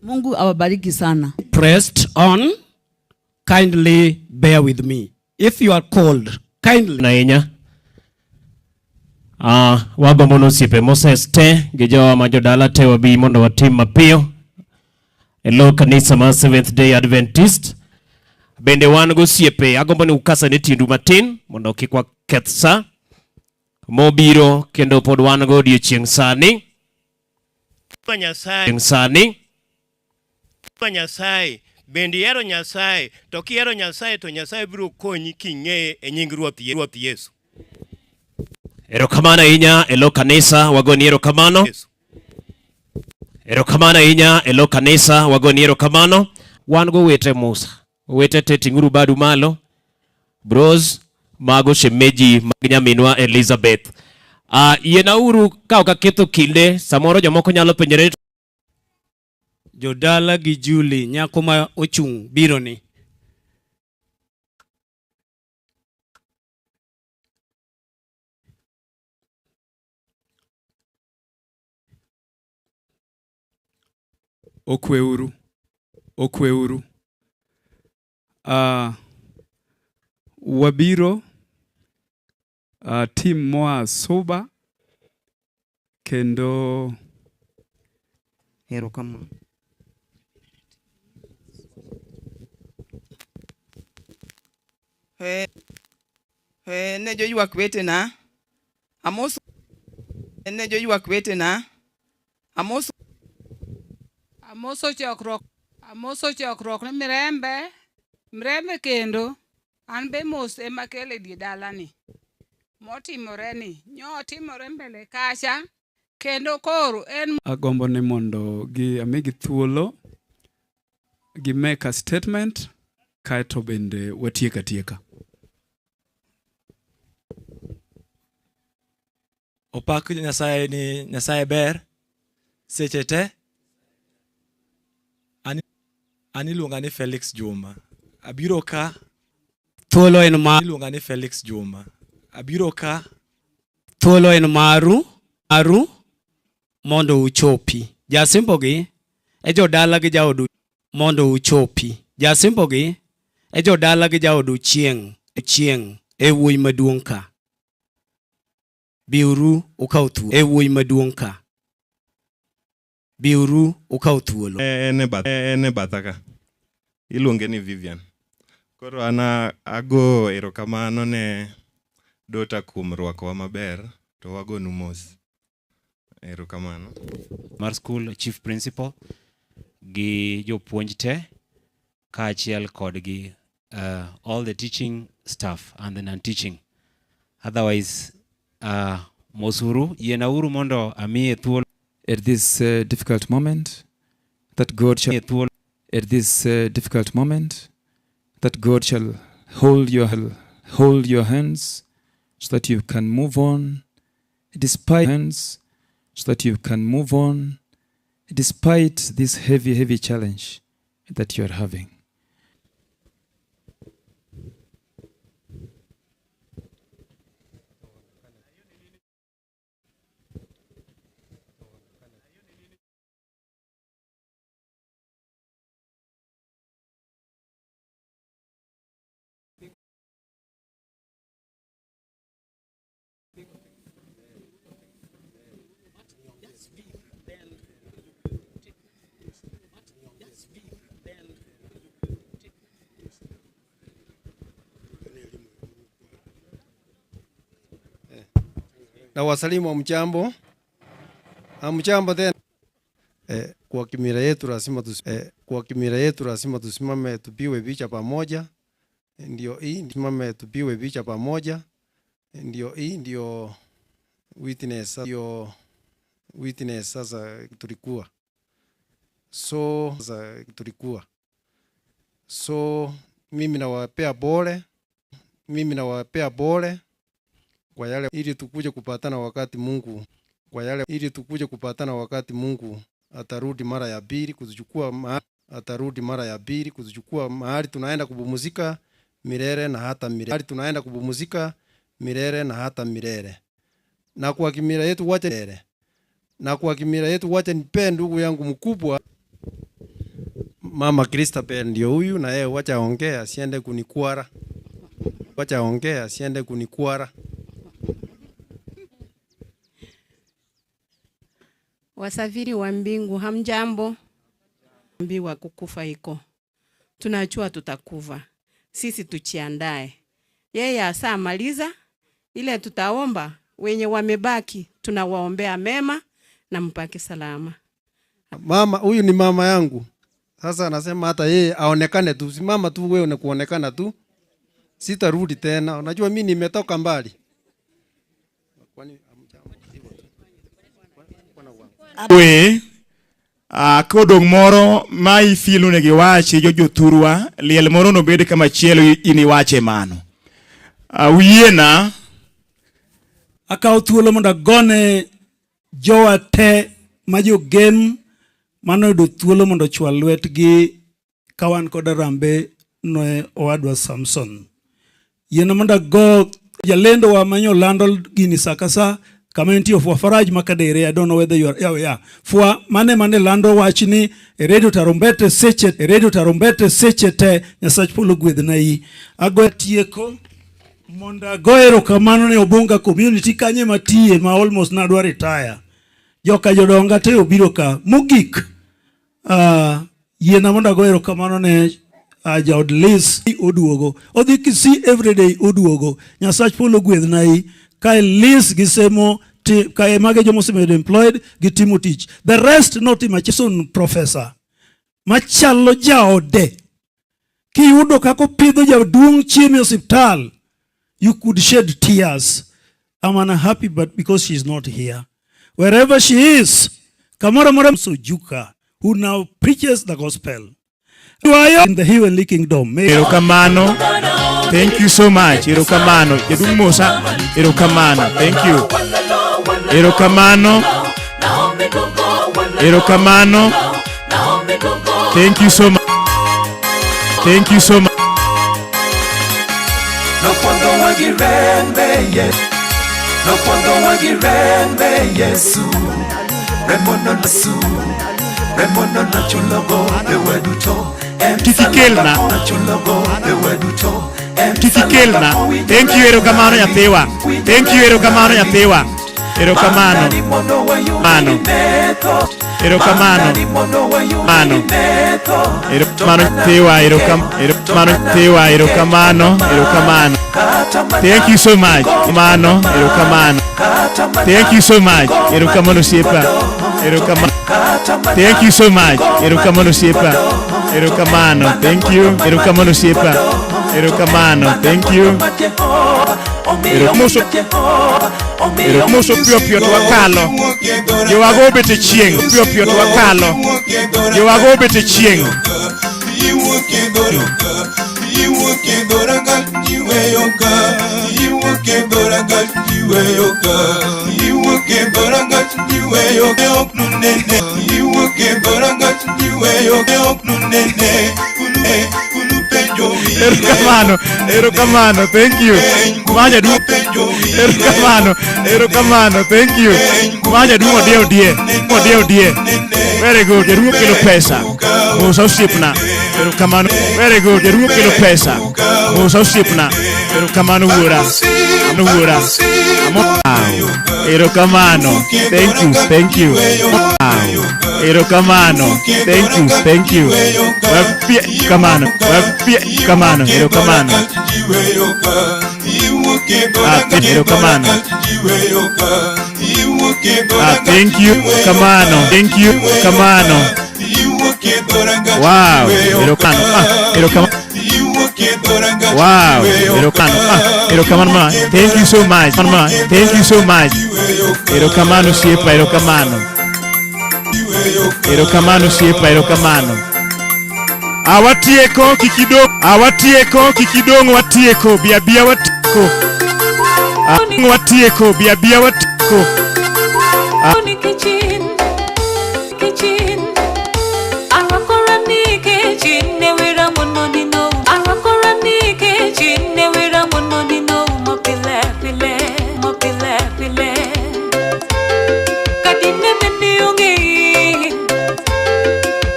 Mungu awabariki sana. Pressed on kindly bear with me. If you are called, kindly. Nainya. Wagombo nosiepe Moses te gi jowa ma jodala te wabi mondo watim mapiyo e lo kanisa ma Seventh Day Adventist. Bende wan gosiepe agombo ni ukasa ne tiendu matin mondo kik waketh sa mobiro kendo pod wan go odiechieng' sani. Nyasaye bende yero Nyasaye, to kiyero Nyasaye to Nyasaye biro konyi king'eye e nying Ruoth Yesu. Erokamano ahinya e lo kanisa wagoni erokamano. Erokamano ahinya e lo kanisa wagoni erokamano. Wan go wete Musa. Wete te ting'uru badu malo. Bros mago shemeji mag nyaminwa Elizabeth. Yenauru ka ok aketho kinde samoro jomoko nyalo penjore jodala gi Julie nyako ma ochung' biro ni. Okweuru. Wabiro team moa Suba kendo erokamano. Ne joywak wetena amoso ne joywak wetena amoso chokruok ne mirembe kendo an be mos ema kele die dalani motimore ni nyotimore mbele kacha kendo koro en agombo ni mondo amigi thuolo gi make a statement kaeto bende watieka. Opak Nyasaye ni Nyasaye ber seche te. Ani luonga ni Felix Juma. Abiro ka thuolo en ma luonga ni Felix Juma. Abiro ka thuolo en maru mondo uchopi. Jasimbogi e jodala gi jaodu mondo uchopi. Jasimbogi e jodala gi jaodu chieng' e wuoyi maduong' ka. Biuru ukaw thuolo e wuoyi maduong' ka. Biuru ukaw thuolo. Ene bathaka. Iluonge ni Vivian. Koro ana ago erokamano ne dota kuom rwakowa maber to wagonu mos. Erokamano. Mar school chief principal gi jopuonj te kaachiel kod gi all the teaching staff and the non-teaching. Otherwise mosuru yenauru mondo amiye thuolo at this difficult moment that God shall hold your hands so that you can move on despite this heavy challenge that you are having. Na wasalimu amjambo. Amjambo tena. Kwa kimila yetu lazima tusimame tupiwe picha pamoja. Ndio hii tusimame tupiwe picha pamoja. Ndio hii ndio witness sasa tulikuwa. So mimi nawapea pole kwa yale ili tukuje kupatana wakati Mungu atarudi mara ya pili kutuchukua mahali tunaenda kupumzika milele na hata milele. Na kwa kimila yetu wacha nipende ndugu yangu mkubwa Mama Christabel ndio huyu, na yeye wacha ongea asiende kunikwara. Wacha ongea asiende kunikwara. Wasafiri wa mbingu, hamjambo? Mbiwa kukufa iko. Tunajua tutakufa. Sisi tujiandae. Yeye asamaliza ile tutaomba, wenye wamebaki tunawaombea mema na mpake salama. Mama, huyu ni mama yangu. Sasa anasema hata yeye aonekane tu. Simama tu wewe na kuonekana tu. Sitarudi tena. Unajua mimi nimetoka mbali. We kodong moro ma ifilu ne giwache joturwa liel moro no bed kama chielo ini wache mano. Wiena akaw thuolo mondo gone jowa te majogen manoyudo thuolo mondo chwal lwetgi kawan kod rambe no owadwa Samson. Yiena mondo go jalendo wa manyo lando gini sakasa Community of Wafaraj Makadere. I don't know whether you are yeah. For mane lando wachni radio tarumbete seche te nyasach polo gwedh nai. Ago tieko monda goero kamano ne Obunga community kanye matie ma almost nadwa retire. Joka jodonga te obiro ka mogik. Yiena monda goero kamano ne jaod Liz oduogo. Odhi Kisii everyday oduogo. Nyasach polo gwedh nai. Kai Liz gisemo kai mage jomo semedo employed gitimo tich. The rest not imachison professor. Machalo jaode. Ki yudo kako pidho jaduong chiemi hospital. You could shed tears. I'm unhappy but because she's not here. Wherever she is, Kamara O.Ojuka, who now preaches the gospel. You are in the heavenly kingdom. Erokamano. Thank you so much. Erokamano. Jedung Musa. Erokamano. Thank you. Erokamano. Erokamano. Thank you so much. Thank you so much. No cuando wagirembe yes. No cuando wagirembe Yesu. Remono nasu. Remono na chulogo de weduto. Kikikelna. Kikikelna. Thank you erokamano yapewa. Thank you erokamano yapewa. Erokamano. Mano. Erokamano. Mano. Erokamano tewa. Erokamano tewa. Erokamano. Erokamano. Thank you so much. Mano. Erokamano. Thank you so much. Erokamano siapa. Erokamano. Thank you so much. Erokamano siapa. Erokamano. Thank you. Erokamano siapa. Erokamano. Thank you. Eromoso pio pio twakalo. Jowago bete chieng. Pio pio twakalo. Jowago bete chieng. Erokamano, erokamano, thank you. Kumanya du. Erokamano, erokamano, thank you. Kumanya du modeo die. Very good. Jeruo kilo pesa. Musa usipna. Erokamano. Very good. Jeruo kilo pesa. Musa usipna. Erokamano wura. Anu wura. Erokamano. Thank you. Thank you. Erokamano. Thank you. Thank you. Kamano. Kamano. Erokamano. Erokamano. Thank you. Kamano. Thank you. Kamano. Wow. Erokamano. Erokamano. Wow. Erokamano. Thank you so much. Thank you so much. Erokamano siapa. Erokamano. Erokamano siapa. Erokamano. Awatieko kikidong watieko biabia watieko. Watieko biabia watieko.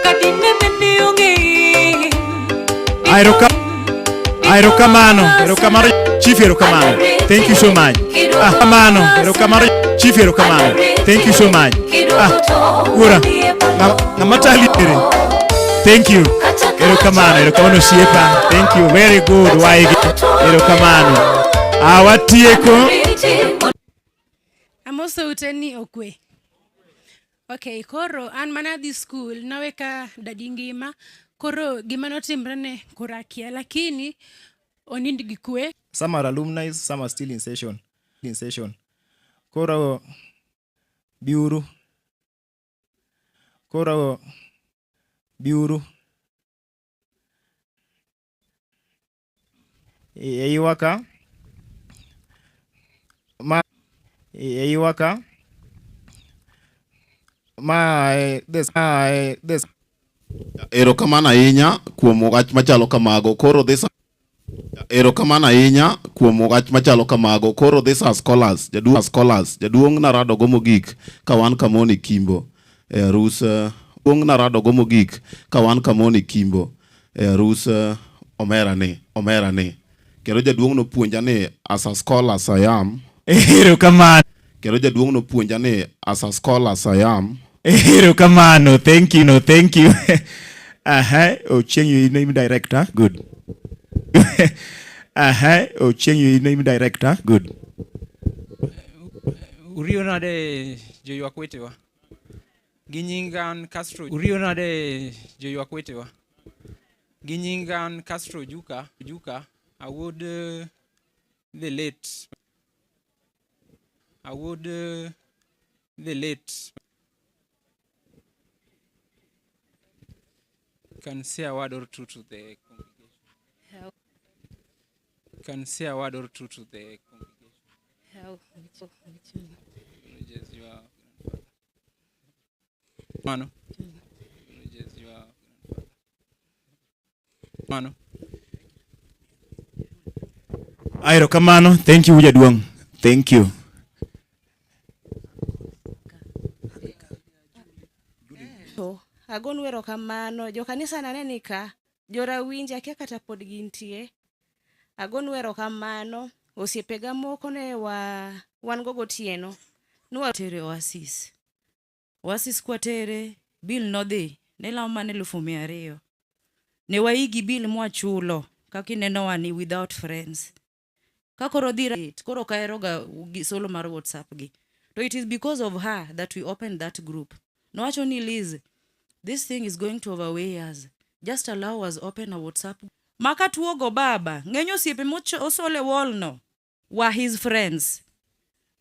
Kadine mendi ungi Erokamano. Chief Erokamano. Thank you so much. Chief Erokamano. Thank you so much. Ura. Namatali. Thank you. Erokamano Siepa. Thank you. Very good. Waigi. Erokamano. Awatieko. Amoso uteni okwe. Okay, koro an mana di school naweka dadi ngima. Koro gima notimrene korakia lakini onindi gikwe. Some are alumni, some are still in session. Koro biuru. Eiwaka. This. Erokamano ahinya kuom wach machalo kamago. Koro this are scholars. Jaduong' narado go mogik kawan kamoni kimbo. Arus omerane. Kero jaduong' no puonja ni as a scholar as I am. Erokamano. Erokamano. Thank you. Ochieng you name director. Good. Ochieng you name director. Good. Urionade joywak wetewa. Ginyingan Castro. Urionade joywak wetewa. Ginyingan Castro Juka. I would the late. Can say a word or two to the congregation. Can say a word or two to the congregation. Yes, you are Mano. Yes, you are Mano. Erokamano. Thank you jaduong'. Thank you. Agon wero kamano jo kanisa naneni ka jorawinja akia kata pod gintie. Agon wero kamano osiepega moko ne wan gogo tieno nwa tere Oasis kwatere bill nodhi ne law mane 200,000 ne waigi bill mwachulo kaka ineno wani without friends kakoro dhira koro kaeroga solo mar WhatsApp gi so it is because of her that we opened that group. No wacho ni Liz, this thing is going to overweigh us. Just allow us open a WhatsApp. Maka tuogo baba. Ngenyo siepe osole wall no. Were his friends.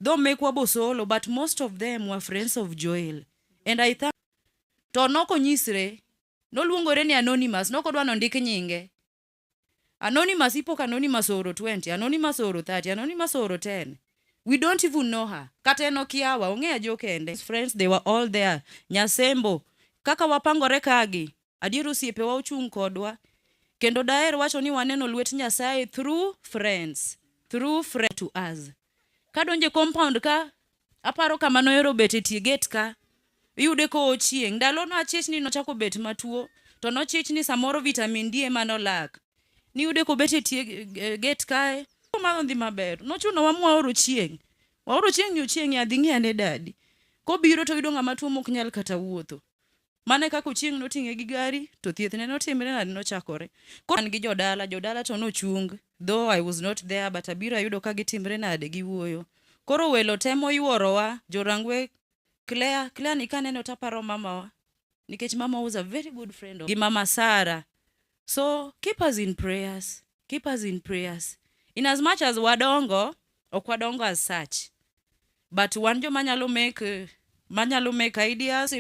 Don't make wabo solo, but most of them were friends of Joel. And I thought, to noko nyisre, no luongore ni Anonymous, noko dwa nondike nyinge. Anonymous ipok Anonymous oro 20, Anonymous oro 30, Anonymous oro 10. We don't even know her. Kateno kiawa, ongea jokende. His friends, they were all there. Nyasembo. Kaka wapangore kagi, adiero siepe wa uchung kodwa, kendo daer wacho ni waneno lwet Nyasaye through friends to us. Kadonje compound ka, aparo kamano ero bete tie gate ka, yude ko ochieng, ndalo no achich ni nochako bet matuo, to nochich ni samoro vitamin D emano lak. Ni yude ko bete tie gate ka, kumano dhi maber, nochuno wamwa oro chieng ni ochieng ya dhi ng'ane dadi. Ko biro to yudo ng'ama tuo mok nyal kata wuotho. Mane kako chieng noting'e gi gari to thiethne notimre nadi nochakore. An gi jodala to nochung. Though I was not there but abira yudo ka gitimre nade gi wuoyo. Koro welo temo yuorowa jorangwe Claire ni kaneno taparo mama. Nikech mama was a very good friend of Mama Sarah. So keep us in prayers. In as much as wadongo, okwadongo as such. But wanjo manyalo make ideas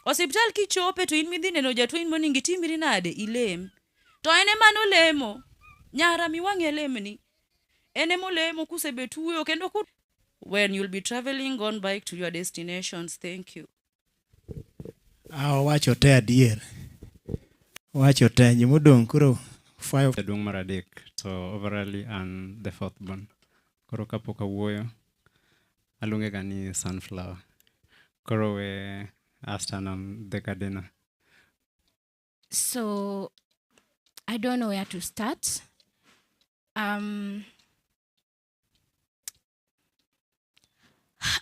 Hospital kichope to in midhine no jatuo in moningi timiri nade ilem. To ene mano lemo. Nyara miwange lemni. Ene mo lemo kusebetuyo kendo when you'll be traveling on bike to your destinations. Thank you. Wacho te adier. Wacho te nyimodong kuro 5 jaduong' mar adek so overally and the fourth born. Koro kapok awuoyo aluonge ga ni Sunflower. Koro we Aston on the Cadena. So I don't know where to start. I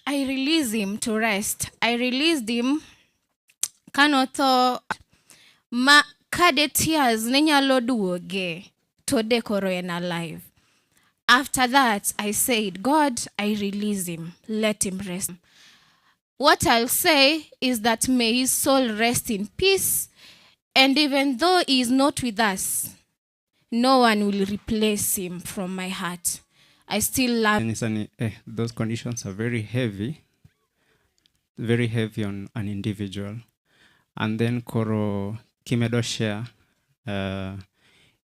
release him to rest. I released him kanotho ma kade tears nenyalo duoge to dekoro en alive. After that, I said, God, I release him. Let him rest. What I'll say is that may his soul rest in peace. And even though he is not with us, no one will replace him from my heart. I still love him. Those conditions are very heavy on an individual. And then koro kimedo share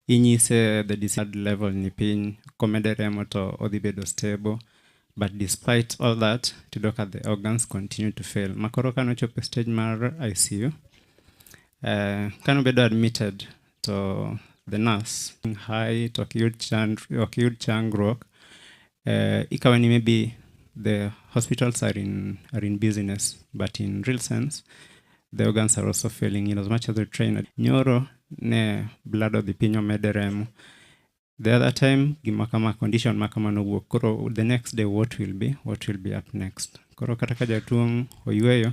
inyise the desired level ni piny komedere moto odhibedo stable, but despite all that tidoka the organs continue to fail. Makoro kano chope stage mar ICU, kano bedo admitted to the nurse high to acute changruok, ikaweni maybe the hospitals are in business, but in real sense the organs are also failing in as much as they train. Nyoro ne blood of the pinyo mederemo. The other time gimakama condition makama no work. Koro the next day what will be up next. Koro kataka jatuong oyueyo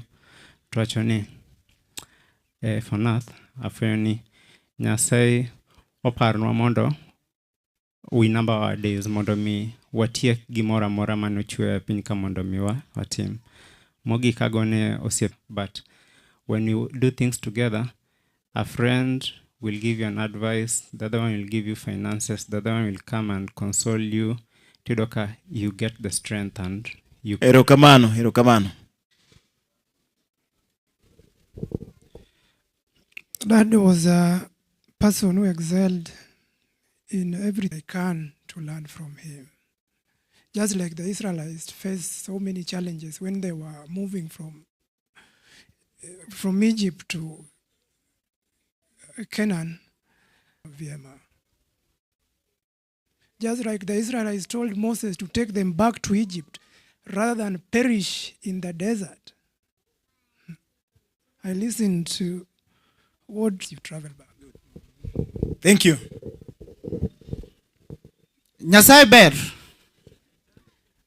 tuachoni for nath afeni Nyasaye oparnwa mondo we number our days mondo mi watiek gimora mora manochwe piny ka mondo mi watim. Mogi kagone osiep, but when you do things together, a friend will give you an advice, the other one will give you finances, the other one will come and console you. Tidoka, you get the strength and you... Erokamano. Dad was a person who excelled in everything I can to learn from him. Just like the Israelites faced so many challenges when they were moving from Egypt to Canaan, just like the Israelites told Moses to take them back to Egypt rather than perish in the desert. I listened to what you travel back. Thank you. Nyasaye ber.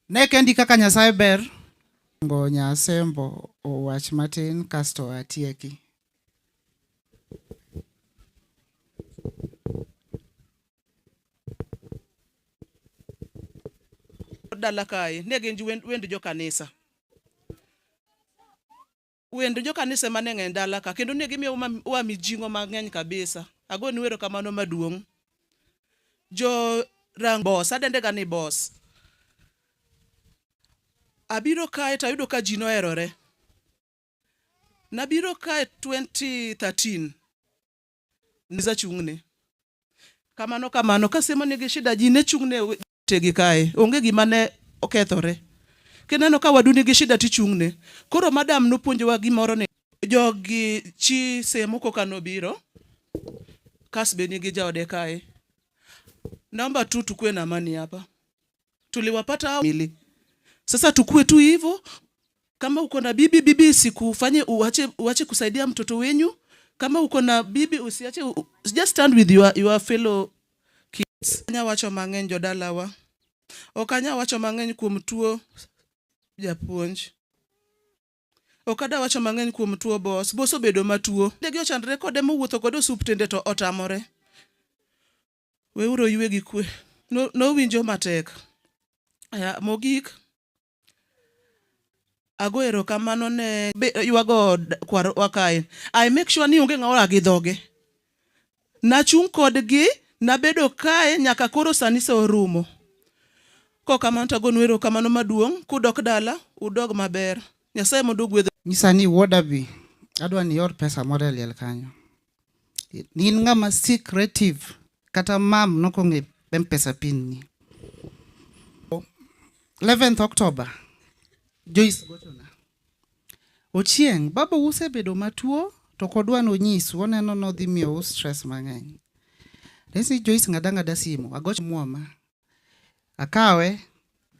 Ne kendi kaka Nyasaye ber. Ngo Nyasembo owach matin kasto atieki. Dala kae ne gin wend jo kanisa. Wend jo kanisa mane ng'eny dala ka kendo ne gimiyo wa mijingo mang'eny kabisa. Agoni wero kamano maduong'. Jo rang boss adende ga ni boss. Abiro kae to ayudo ka ji noherore. Nabiro kae 2013. Niza chung'ne. Kamano kasemo nigi shida ji ne chung'ne tegi kae. Onge gima ne okethore. Kineno ka wadu nigi shida tichung'ne. Koro madam nopuonjowa gimoro ne. Jogi chi semo koka nobiro. Kasbe nigi jaode kae. Naomba tu tukue na amani hapa. Tuliwapata mili. Sasa tukue tu hivyo. Kama uko na bibi sikufanye uache kusaidia mtoto wenyu. Kama uko na bibi usiache just stand with your fellow kids. Okanya wacho mang'eny jodalawa. Okanya wacho mang'eny kuom tuo japuonj. Okada wacho mang'eny kuom tuo boss. Boss obedo matuo. Ndegi ochandre kode mowuotho kode osuptende to otamore. Weuro yue gi kwe. No winjo matek. Aya mogik. Ago erokamano ne yuago kwar wakae. I make sure ni onge ng'awa gi dhoge. Nachung' kodgi, nabedo kae nyaka koro sani se orumo. Kokamano tagonu erokamano maduong', kudok dala, udog maber. Nyasaye mondo gwedho. Nyisa ni wuoda bi, adwa ni yor pesa moro e liel kanyo. Ni ng'ama secretive, kata mam nokong'e pesa pin ni. 11th October. Joyce Gotona. Ochieng, baba usebedo matuo to kodwa no nyisu oneno no dhi miyo stress mang'eny. Desi Joyce ng'ada simu, agoch muoma. Akawe,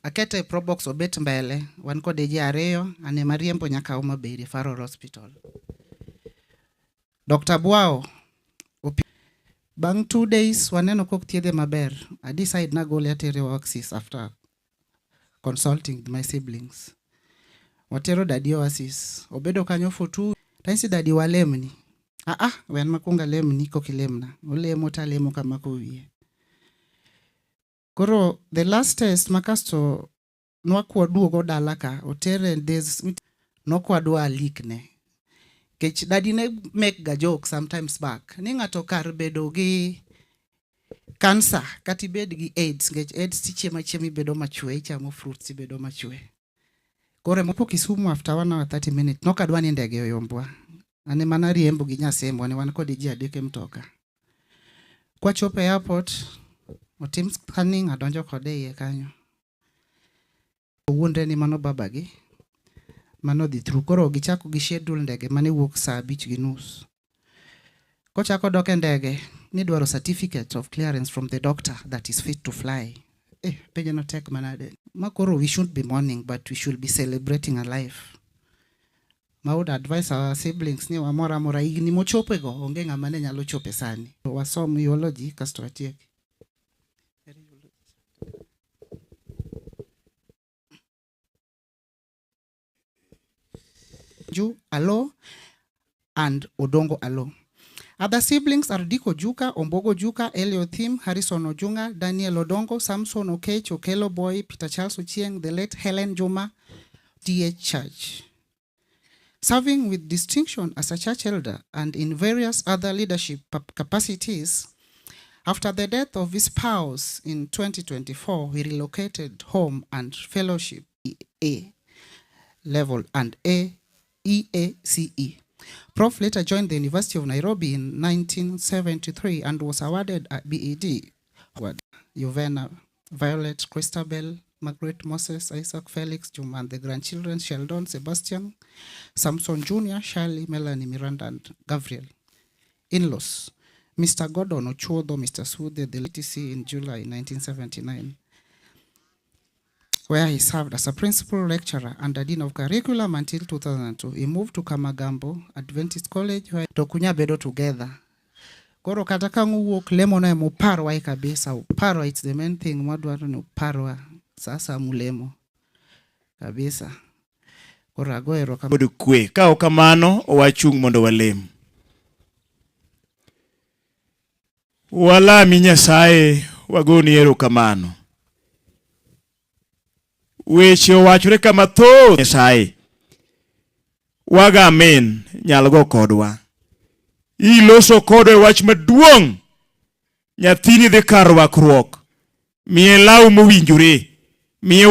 akete probox obet mbele, wan kode ji ariyo, ane mariembo nyaka Homabay Referral Hospital. Dr. Bwao Bang 2 days, waneno kok thiedhe maber. I decide na gole atere Oasis after consulting my siblings. Watero dadi Oasis. Obedo kanyo for 2. Taisi dadi walemni. Wen makunga lemni kokilemna. Olemo ta lemo kama kuwie. Koro, the last test, makasto nwakwa duogo dala ka. Otere days, nokwa dua likne. Kech daddy ne make ga joke sometimes back. Ni ngato kar bedo gi cancer, kati bed gi AIDS. Kech AIDS ti chiemi bedo machwe, chamo fruits ti bedo machwe. Kore mopo Kisumu after 1 hour 30 minutes. Noka dwani ndege oyombwa. Ane mana riembo gi nyasembo. Ane wan kodi ji adek mtoka. Kwa chope airport, otim scanning adonjo kode iye kanyo. Owuondre ni mano babagi. Mano dhi through. Koro gichako gi schedule ndege mane wuok saa 5:30. Kochako dok ndege ni dwaro certificate of clearance from the doctor that is fit to fly. Peje no tek manade. Makoro we shouldn't be mourning, but we should be celebrating a life. Ma would advise our siblings ni wamora mora igni mochope go onge ngama ne nyalo chope sani. Wasom biology kasto atiek. Ju Alo and Odongo Alo. Other siblings are Dick Ojuka, Ombogo Ojuka, Elio Thim, Harrison Ojunga, Daniel Odongo, Samson Okech, Okelo Boy, Peter Charles Ochieng, the late Helen Joma, DH Church. Serving with distinction as a church elder and in various other leadership capacities, after the death of his spouse in 2024, he relocated home and fellowship A level and EACE. Prof later joined the University of Nairobi in 1973 and was awarded a BEd. Juvena, Violet, Christabel, Margaret, Moses, Isaac, Felix, Juma, and the grandchildren, Sheldon, Sebastian, Samson Jr., Shirley, Melanie, Miranda, and Gabriel. In-laws, Mr. Gordon Ochodo, Mr. Sude, the LTC in July 1979, where he served as a principal lecturer and a dean of curriculum until 2002. He moved to Kamagambo Adventist College, where Tokunya bedo together. Koro kataka nguwok lemo na muparwa kabisa. Uparwa, it's the main thing. Mwadwaro ni uparwa. Sasa mulemo kabisa. Koro agoero kama bodo kwe. Kao kamano wachung mondo walem. Wala Nyasaye wagoni erokamano. Weche owachore kama thoth Nyasaye waga amen nyalo go kodwa. Iloso kodwa wach maduong'. Nyathini dhi kar rwakruok. Miye law mowinjore. Miye